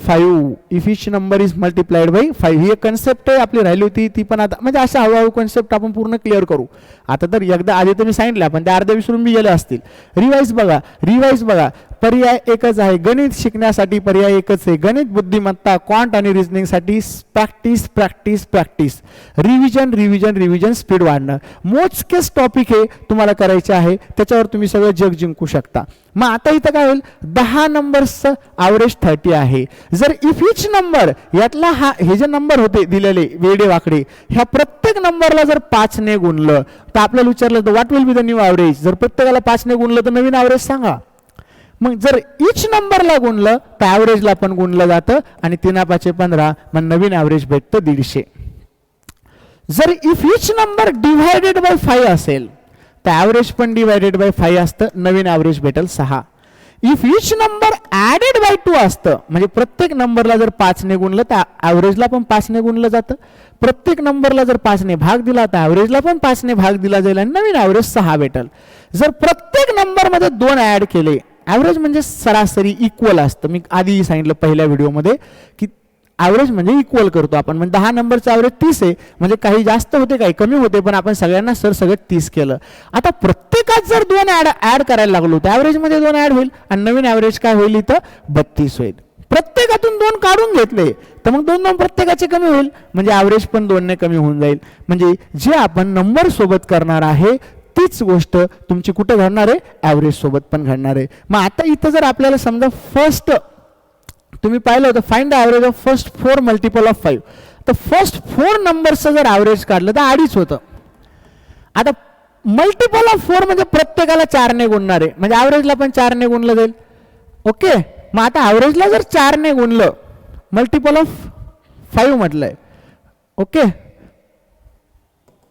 5, if each number is multiplied by 5, ही एक कन्सेप्ट आहे आपली राहिली होती ती, पण आता म्हणजे अशा हळूहळू कन्सेप्ट आपण पूर्ण क्लिअर करू. आता तर एकदा आधी तुम्ही सांगितलं, आपण ते अर्ध्या विसरून बी गेले असतील. रिवाइज बघा, रिवाइज बघा, पर्याय एकच आहे, गणित शिकण्यासाठी पर्याय एकच आहे, गणित बुद्धिमत्ता, क्वांट आणि रिझनिंग साठी practice practice practice, revision revision revision, speed वाढणं. मोजकेच टॉपिक हे तुम्हाला करायचे आहे, त्याच्यावर तुम्ही सगळं जग जिंकू शकता. मग आता इथं काय होईल, 10 नंबरचं ॲव्हरेज 30 आहे. जर इफ इच नंबर, यातला हा हे जे नंबर होते दिलेले वेडे वाकडे, ह्या प्रत्येक नंबरला जर 5 ने गुणलं तर आपल्याला विचारलं तर what will be the new average. जर प्रत्येकाला 5 ने गुणलं तर नवीन ॲव्हरेज सांगा. मग जर इच नंबरला गुणलं तर ॲव्हरेजला पण गुणलं जातं आणि 3 5 15, मग नवीन ॲव्हरेज भेटतं 150. जर if each number divided by 5 असेल तर ॲव्हरेज पण डिवायडेड बाय 5 असतं, नवीन ॲव्हरेज भेटेल 6. If each number added by 2 असतं, म्हणजे प्रत्येक नंबरला जर 5 ने गुणलं तर ॲव्हरेजला पण 5 ने गुणलं जातं. प्रत्येक नंबरला जर 5 ने भाग दिला तर ॲव्हरेजला पण 5 ने भाग दिला जाईल आणि नवीन ॲव्हरेज 6 भेटेल. जर प्रत्येक नंबरमध्ये 2 ॲड केले, ॲव्हरेज म्हणजे सरासरी इक्वल असतं. मी आधी सांगितलं पहिल्या व्हिडिओमध्ये की ॲव्हरेज म्हणजे इक्वल करतो आपण. म्हणजे 10 नंबरचं ॲव्हरेज 30 आहे, म्हणजे काही जास्त होते काही कमी होते, पण आपण सगळ्यांना सगळं 30 केलं. आता प्रत्येकात जर 2 ॲड करायला लागलो तर ॲव्हरेजमध्ये 2 ॲड होईल आणि नवीन ॲव्हरेज काय होईल, इथं 32 होईल. प्रत्येकातून 2 काढून घेतले तर मग 2 प्रत्येकाचे कमी होईल, म्हणजे ॲव्हरेज पण 2 ने कमी होऊन जाईल. म्हणजे जे आपण नंबर सोबत करणार आहे तीच गोष्ट तुमची कुठे घडणार आहे, ॲव्हरेज सोबत पण घडणार आहे. मग आता इथं जर आपल्याला समजा फर्स्ट तुम्ही पाहिलं होतं find the average of first 4 multiple of 5, तर फर्स्ट 4 नंबरचं जर ॲव्हरेज काढलं तर 2.5 होतं. आता मल्टिपल ऑफ 4 म्हणजे प्रत्येकाला 4 ने गुणणार आहे, म्हणजे ॲव्हरेजला पण 4 ने गुणलं जाईल. ओके, मग आता ॲव्हरेजला जर 4 ने गुणलं, मल्टिपल ऑफ 5 म्हटलंय, ओके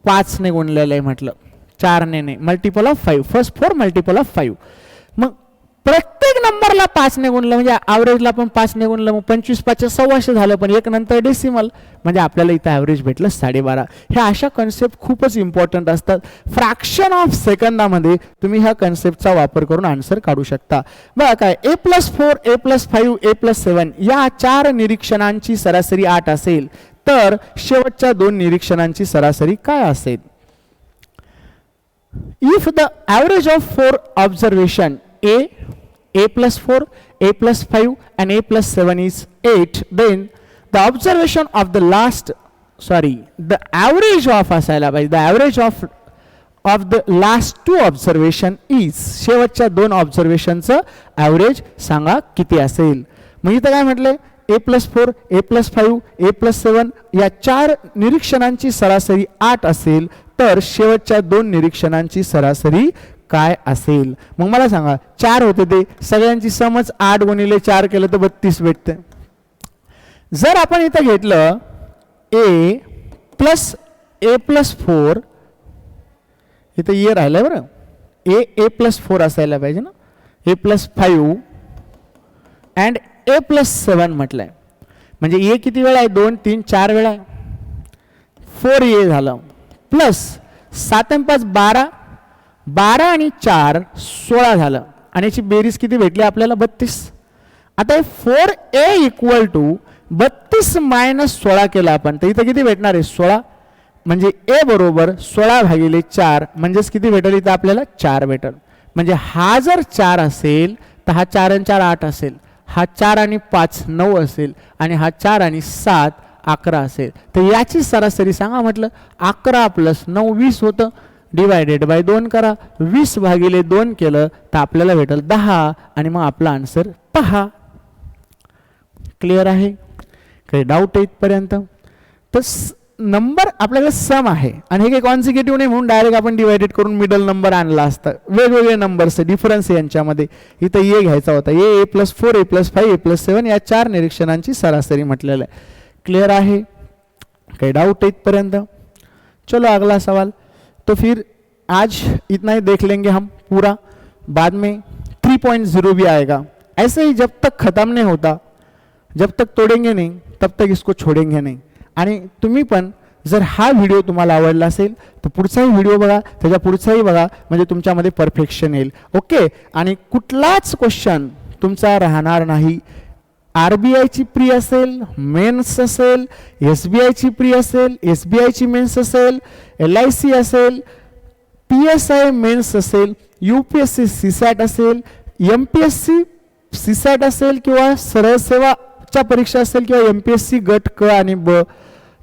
5 ने गुणलेलं आहे म्हटलं, 4 ने नाही, multiple of 5, first 4 multiple of 5. मग प्रत्येक नंबरला 5 ने गुणलं म्हणजे ॲव्हरेजला पण 5 ने गुणलं, मग 25 5 1600 झालं, पण एक नंतर डेसिमल, म्हणजे आपल्याला इथं ॲव्हरेज भेटलं 12.5. ह्या अशा कन्सेप्ट खूपच इम्पॉर्टंट असतात. फ्रॅक्शन ऑफ सेकंदामध्ये तुम्ही ह्या कन्सेप्टचा वापर करून आन्सर काढू शकता. बघा काय, a+4 a+5 a+7 या 4 निरीक्षणांची सरासरी 8 असेल तर शेवटच्या 2 निरीक्षणांची सरासरी काय असेल. If the average of 4 observation a+4, a+5 and a+7 is 8, then the observation of the the average of असायला पाहिजे, the average of the last 2 observation is, शेवटच्या 2 ऑब्झर्वेशनचं ॲव्हरेज सांगा किती असेल. मग इथं काय म्हटलंय, a+4 a+5 a+7 या 4 निरीक्षणांची सरासरी 8 असेल तर शेवटच्या 2 निरीक्षणांची सरासरी काय असेल. मग मला सांगा, 4 होते ते सगळ्यांची समज 8 गुणिले 4 केलं तर 32 भेटते. जर आपण इथं घेतलं a+4, इथं ए राहिलंय बरं, a+4 असायला पाहिजे ना, a+5 अँड a+7 म्हटलंय, म्हणजे ए किती वेळा आहे, 2 3 4 वेळा आहे, 4a झालं, प्लस 7 आणि 5 12, 12 आणि 4 16 झालं, आणि याची बेरीज किती भेटली आपल्याला, 32. आता 4a इक्वल टू 32 मायनस 16 केला आपण तर इथं किती भेटणार आहे, 16, म्हणजे a बरोबर 16 भागिले 4 म्हणजेच किती भेटेल, इथं आपल्याला 4 भेटेल. म्हणजे हा जर 4 असेल तर हा 4 आणि 4 8 असेल, हा 4 आणि 5 9 असेल, आणि हा 4 आणि 7 11 असेल. तर याची सरासरी सांगा म्हटलं, 11 + 9 20 होतं, डिवायडेड बाय 2 करा, 20 भागिले 2 केलं तर आपल्याला भेटेल 10, आणि मग आपला आन्सर पहा. क्लिअर आहे, काही डाऊट आहे इथपर्यंत. तर नंबर आपल्याकडे सम आहे आणि हे काही कॉन्सिक्युटिव्ह नाही म्हणून डायरेक्ट आपण डिवायडेड करून मिडल नंबर आणला असता. वेगवेगळे नंबर्स डिफरन्स आहे यांच्यामध्ये. इथं ए घ्यायचा होता, a+4 a+5 a+7 या 4 निरीक्षणांची सरासरी म्हटलेलं आहे. क्लिअर आहे, काही डाउट है इतपर्यंत. चलो अगला सवाल. तो फिर आज इतना ही देख लेंगे हम पूरा, बाद में 3.0 भी आएगा. ऐसे ही जब तक खत्म नहीं होता, जब तक तोडेंगे नहीं तब तक इसको छोडेंगे नहीं. आणि तुम्ही पण जर हा व्हिडिओ तुम्हाला आवडला असेल तर पुढचाही व्हिडिओ बघा, त्याच्या पुढचाही बघा, म्हणजे तुमच्यामध्ये परफेक्शन येईल. ओके. आणि कुठलाच क्वेश्चन तुमचा राहणार नाही. RBI ची प्री असेल, मेन्स असेल, SBI ची प्री असेल, SBI ची मेन्स असेल, LIC असेल, PSI मेन्स असेल, UPSC CSAT असेल, MPSC CSAT असेल किंवा सरळ सेवाच्या परीक्षा असेल किंवा MPSC गट क आणि ब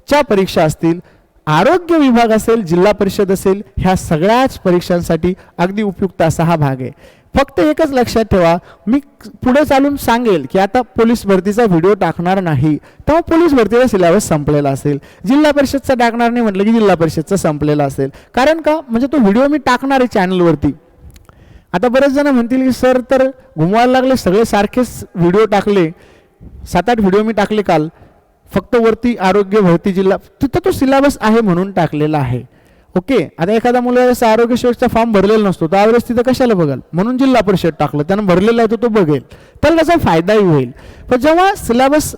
च्या परीक्षा असतील, आरोग्य विभाग असेल, जिल्हा परिषद असेल, ह्या सगळ्याच परीक्षांसाठी अगदी उपयुक्त असा हा भाग आहे. फक्त एकच लक्षात ठेवा, मी पुढे चालून सांगेल की आता पोलीस भरतीचा व्हिडिओ टाकणार नाही, तेव्हा पोलीस भरतीचा सिलेबस संपलेला असेल. जिल्हा परिषदचा टाकणार नाही म्हटलं की जिल्हा परिषदचा संपलेला असेल. कारण का, म्हणजे तो व्हिडिओ मी टाकणार आहे चॅनलवरती. आता बरेच जण म्हणतील की सर तर घुमवायला लागले, सगळे सारखेच व्हिडिओ टाकले, 7-8 व्हिडिओ मी टाकले काल, फक्त वरती आरोग्य भरती जिल्हा, तिथं तो सिलेबस आहे म्हणून टाकलेला आहे. ओके. आता एखादा मुलाचा आरोग्य सेवकचा फॉर्म भरलेला नसतो तर ॲव्हरेज तिथं कशाला बघाल, म्हणून जिल्हा परिषद टाकलं, त्यानं भरलेला आहे तो बघेल, तर त्याचा फायदाही होईल. पण जेव्हा सिलेबस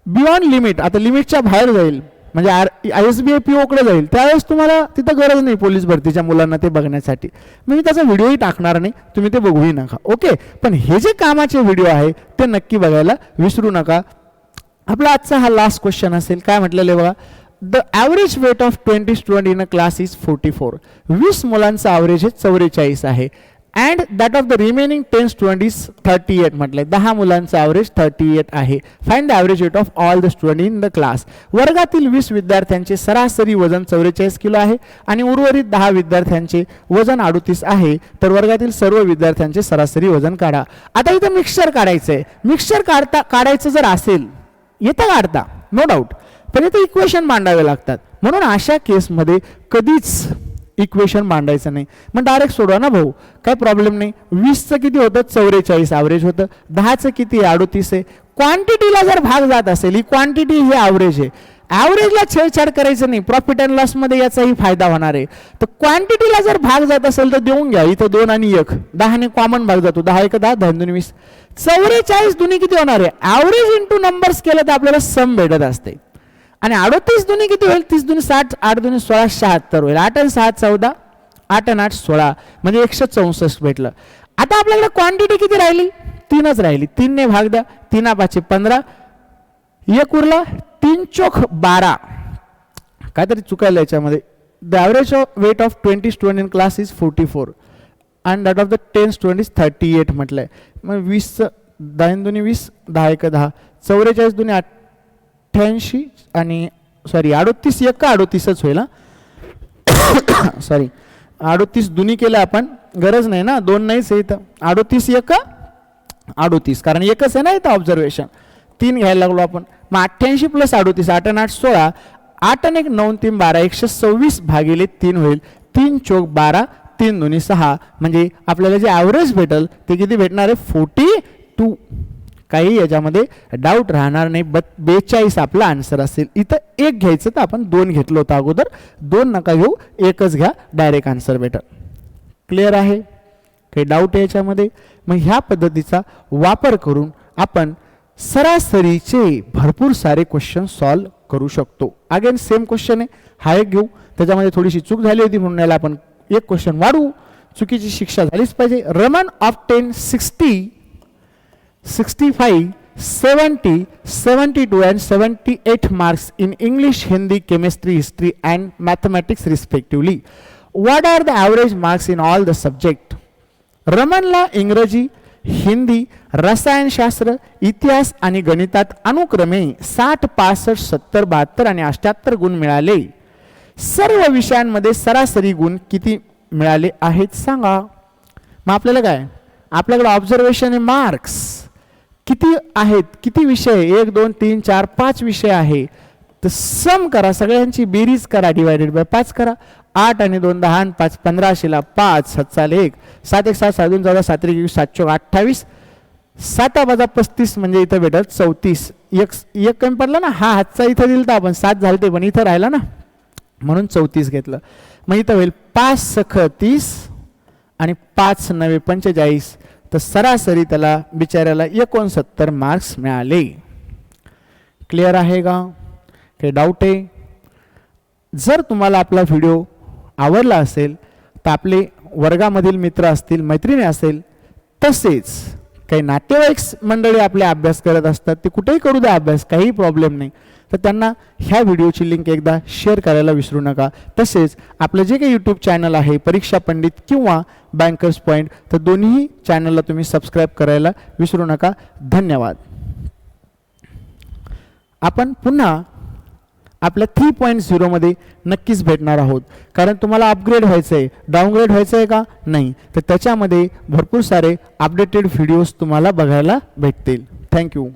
बियॉन्ड लिमिट, आता लिमिटच्या बाहेर जाईल, म्हणजे ISBI PO जाईल, त्यावेळेस तुम्हाला तिथं गरज नाही पोलीस भरतीच्या मुलांना ते बघण्यासाठी. मी त्याचा व्हिडिओही टाकणार नाही, तुम्ही ते बघूही नका. ओके. पण हे जे कामाचे व्हिडिओ आहे ते नक्की बघायला विसरू नका. आपला आजचा हा लास्ट क्वेश्चन असेल. काय म्हटलेलं आहे बघा, the average weight of 20 student in a class is 44. 20 मुलांचं ॲव्हरेज हे 44 आहे. And that of the remaining 10 student is 38 म्हटलंय. 10 मुलांचं ॲव्हरेज 38 आहे. Find the average weight of all the student in the class. वर्गातील 20 विद्यार्थ्यांचे सरासरी वजन 44 किलो आहे आणि उर्वरित 10 विद्यार्थ्यांचे वजन 38 आहे. तर वर्गातील सर्व विद्यार्थ्यांचे सरासरी वजन काढा. आता इथं मिक्सचर काढायचंय. मिक्सचर काढायचं जर असेल, येतं काढता नो डाऊट, पण इथे इक्वेशन मांडावे लागतात. म्हणून अशा केसमध्ये कधीच इक्वेशन मांडायचं नाही, मग डायरेक्ट सोडवा ना भाऊ, काय प्रॉब्लेम नाही. 20चं किती होतं, 44 ॲव्हरेज होतं. 10चं किती, 38 आहे. क्वांटिटीला जर भाग जात असेल, ही क्वांटिटी हे ॲव्हरेज आहे, ॲव्हरेजला छेडछाड करायचं नाही. प्रॉफिट अँड लॉसमध्ये याचाही फायदा होणार आहे. तर क्वांटिटीला जर भाग जात असेल तर देऊन घ्या. इथं 2 आणि 1, 10 ने कॉमन भाग जातो, 10 1 10, 10 2 20, 44 दुनी किती होणार आहे, ॲव्हरेज इंटू नंबर्स केलं तर आपल्याला सम भेटत असते. आणि 38 दुनी किती होईल, 30 दुनी 60, 8 दुनी 16, 76 होईल. 8 आणि 6 14, 8 आणि 8 16, म्हणजे 164 भेटलं. आता आपल्याकडे क्वांटिटी किती राहिली, 3च राहिली. 3 ने भाग द्या, 3 5 15, 1 उरला, 3 चौक 12, काहीतरी चुकायला याच्यामध्ये. The average weight of 20 student in class is 44 and that of the 10 student is 38 म्हटलंय. मग 20चं 10 दुनी 20, 10 1 10, 44 दुनी 88 आणि सॉरी 38 1 38च होईल. सॉरी 38 दुनी केलं आपण, गरज नाही ना, 2 नाहीच आहे इथं. 38 1 38, कारण एकच आहे ना इथं ऑब्झर्वेशन. 3 घ्यायला लागलो आपण. मग 88 प्लस 38, 8 आणि 8 16, 8 आणि 1 9 3 12, 126 भागिले 3 होईल. 3 चौक 12, 3 दुनी 6, म्हणजे आपल्याला जे ॲव्हरेज भेटेल ते किती भेटणार आहे, 42. काही याच्यामध्ये डाऊट राहणार नाही. 42 आपला आन्सर असेल. इथं 1 घ्यायचं तर आपण 2 घेतलं होतं अगोदर, 2 नका घेऊ, 1च घ्या, डायरेक्ट आन्सर भेटेल. क्लिअर आहे, काही डाऊट आहे याच्यामध्ये. मग ह्या पद्धतीचा वापर करून आपण सरासरीचे भरपूर सारे क्वेश्चन सॉल्व करू शकतो. अगेन सेम क्वेश्चन आहे, हा एक घेऊ, त्याच्यामध्ये थोडीशी चूक झाली होती म्हणून याला आपण एक क्वेश्चन वाढवू. चुकीची शिक्षा झालीच पाहिजे. Raman of 10 60 65 70 72 and 78 marks in English, Hindi, chemistry, history and mathematics respectively. What are the average marks in all the subject? रमनला इंग्रजी, हिंदी, रसायनशास्त्र, इतिहास आणि गणितात अनुक्रमे 60 65 70 72 आणि 78 गुण मिळाले. सर्व विषयांमध्ये सरासरी गुण किती मिळाले आहेत सांगा. मग आपल्याला काय, आपल्याकडे ऑब्झर्वेशन आहे, मार्क्स किती आहेत, किती विषय, 1 2 3 4 5 विषय आहे. तर सम करा, सगळ्यांची बेरीज करा, डिवायडेड बाय 5 करा. 8 आणि 2 10 आणि 5 15 शिला 5 7 चाले 1 7 1 7 7 2 14 7 1 7 चौक 28, 7 वजा 35 म्हणजे इथं भेटत 34. एक कमी पडला ना, हा हातचा इथं दिला तर आपण 7 झालते, पण इथं राहिला ना म्हणून 34 घेतलं. मग इथं होईल 5 सख 30 आणि 5 9 45, तर सरासरी त्याला बिचाऱ्याला 69 मार्क्स मिळाले. क्लिअर आहे का, काही डाऊट आहे? जर तुम्हाला आपला व्हिडिओ आवडला असेल तर आपले वर्गामधील मित्र असतील, मैत्रिणी असेल, तसेच काही नातेवाईक मंडळी आपले अभ्यास करत असतात, ते कुठेही करू द्या अभ्यास, काही प्रॉब्लेम नाही, तर त्यांना ह्या व्हिडिओची लिंक एकदा शेअर करायला विसरू नका. तसेच आपलं जे काही यूट्यूब चॅनल आहे परीक्षा पंडित किंवा बँकर्स पॉईंट, तर दोन्ही चॅनलला तुम्ही सबस्क्राईब करायला विसरू नका. धन्यवाद. आपण पुन्हा आपल्या 3.0 मध्ये नक्कीच भेटणार आहोत, कारण तुम्हाला अपग्रेड व्हायचं आहे, डाउनग्रेड व्हायचं आहे का नाही, तर त्याच्यामध्ये भरपूर सारे अपडेटेड व्हिडिओज तुम्हाला बघायला भेटतील. थँक्यू.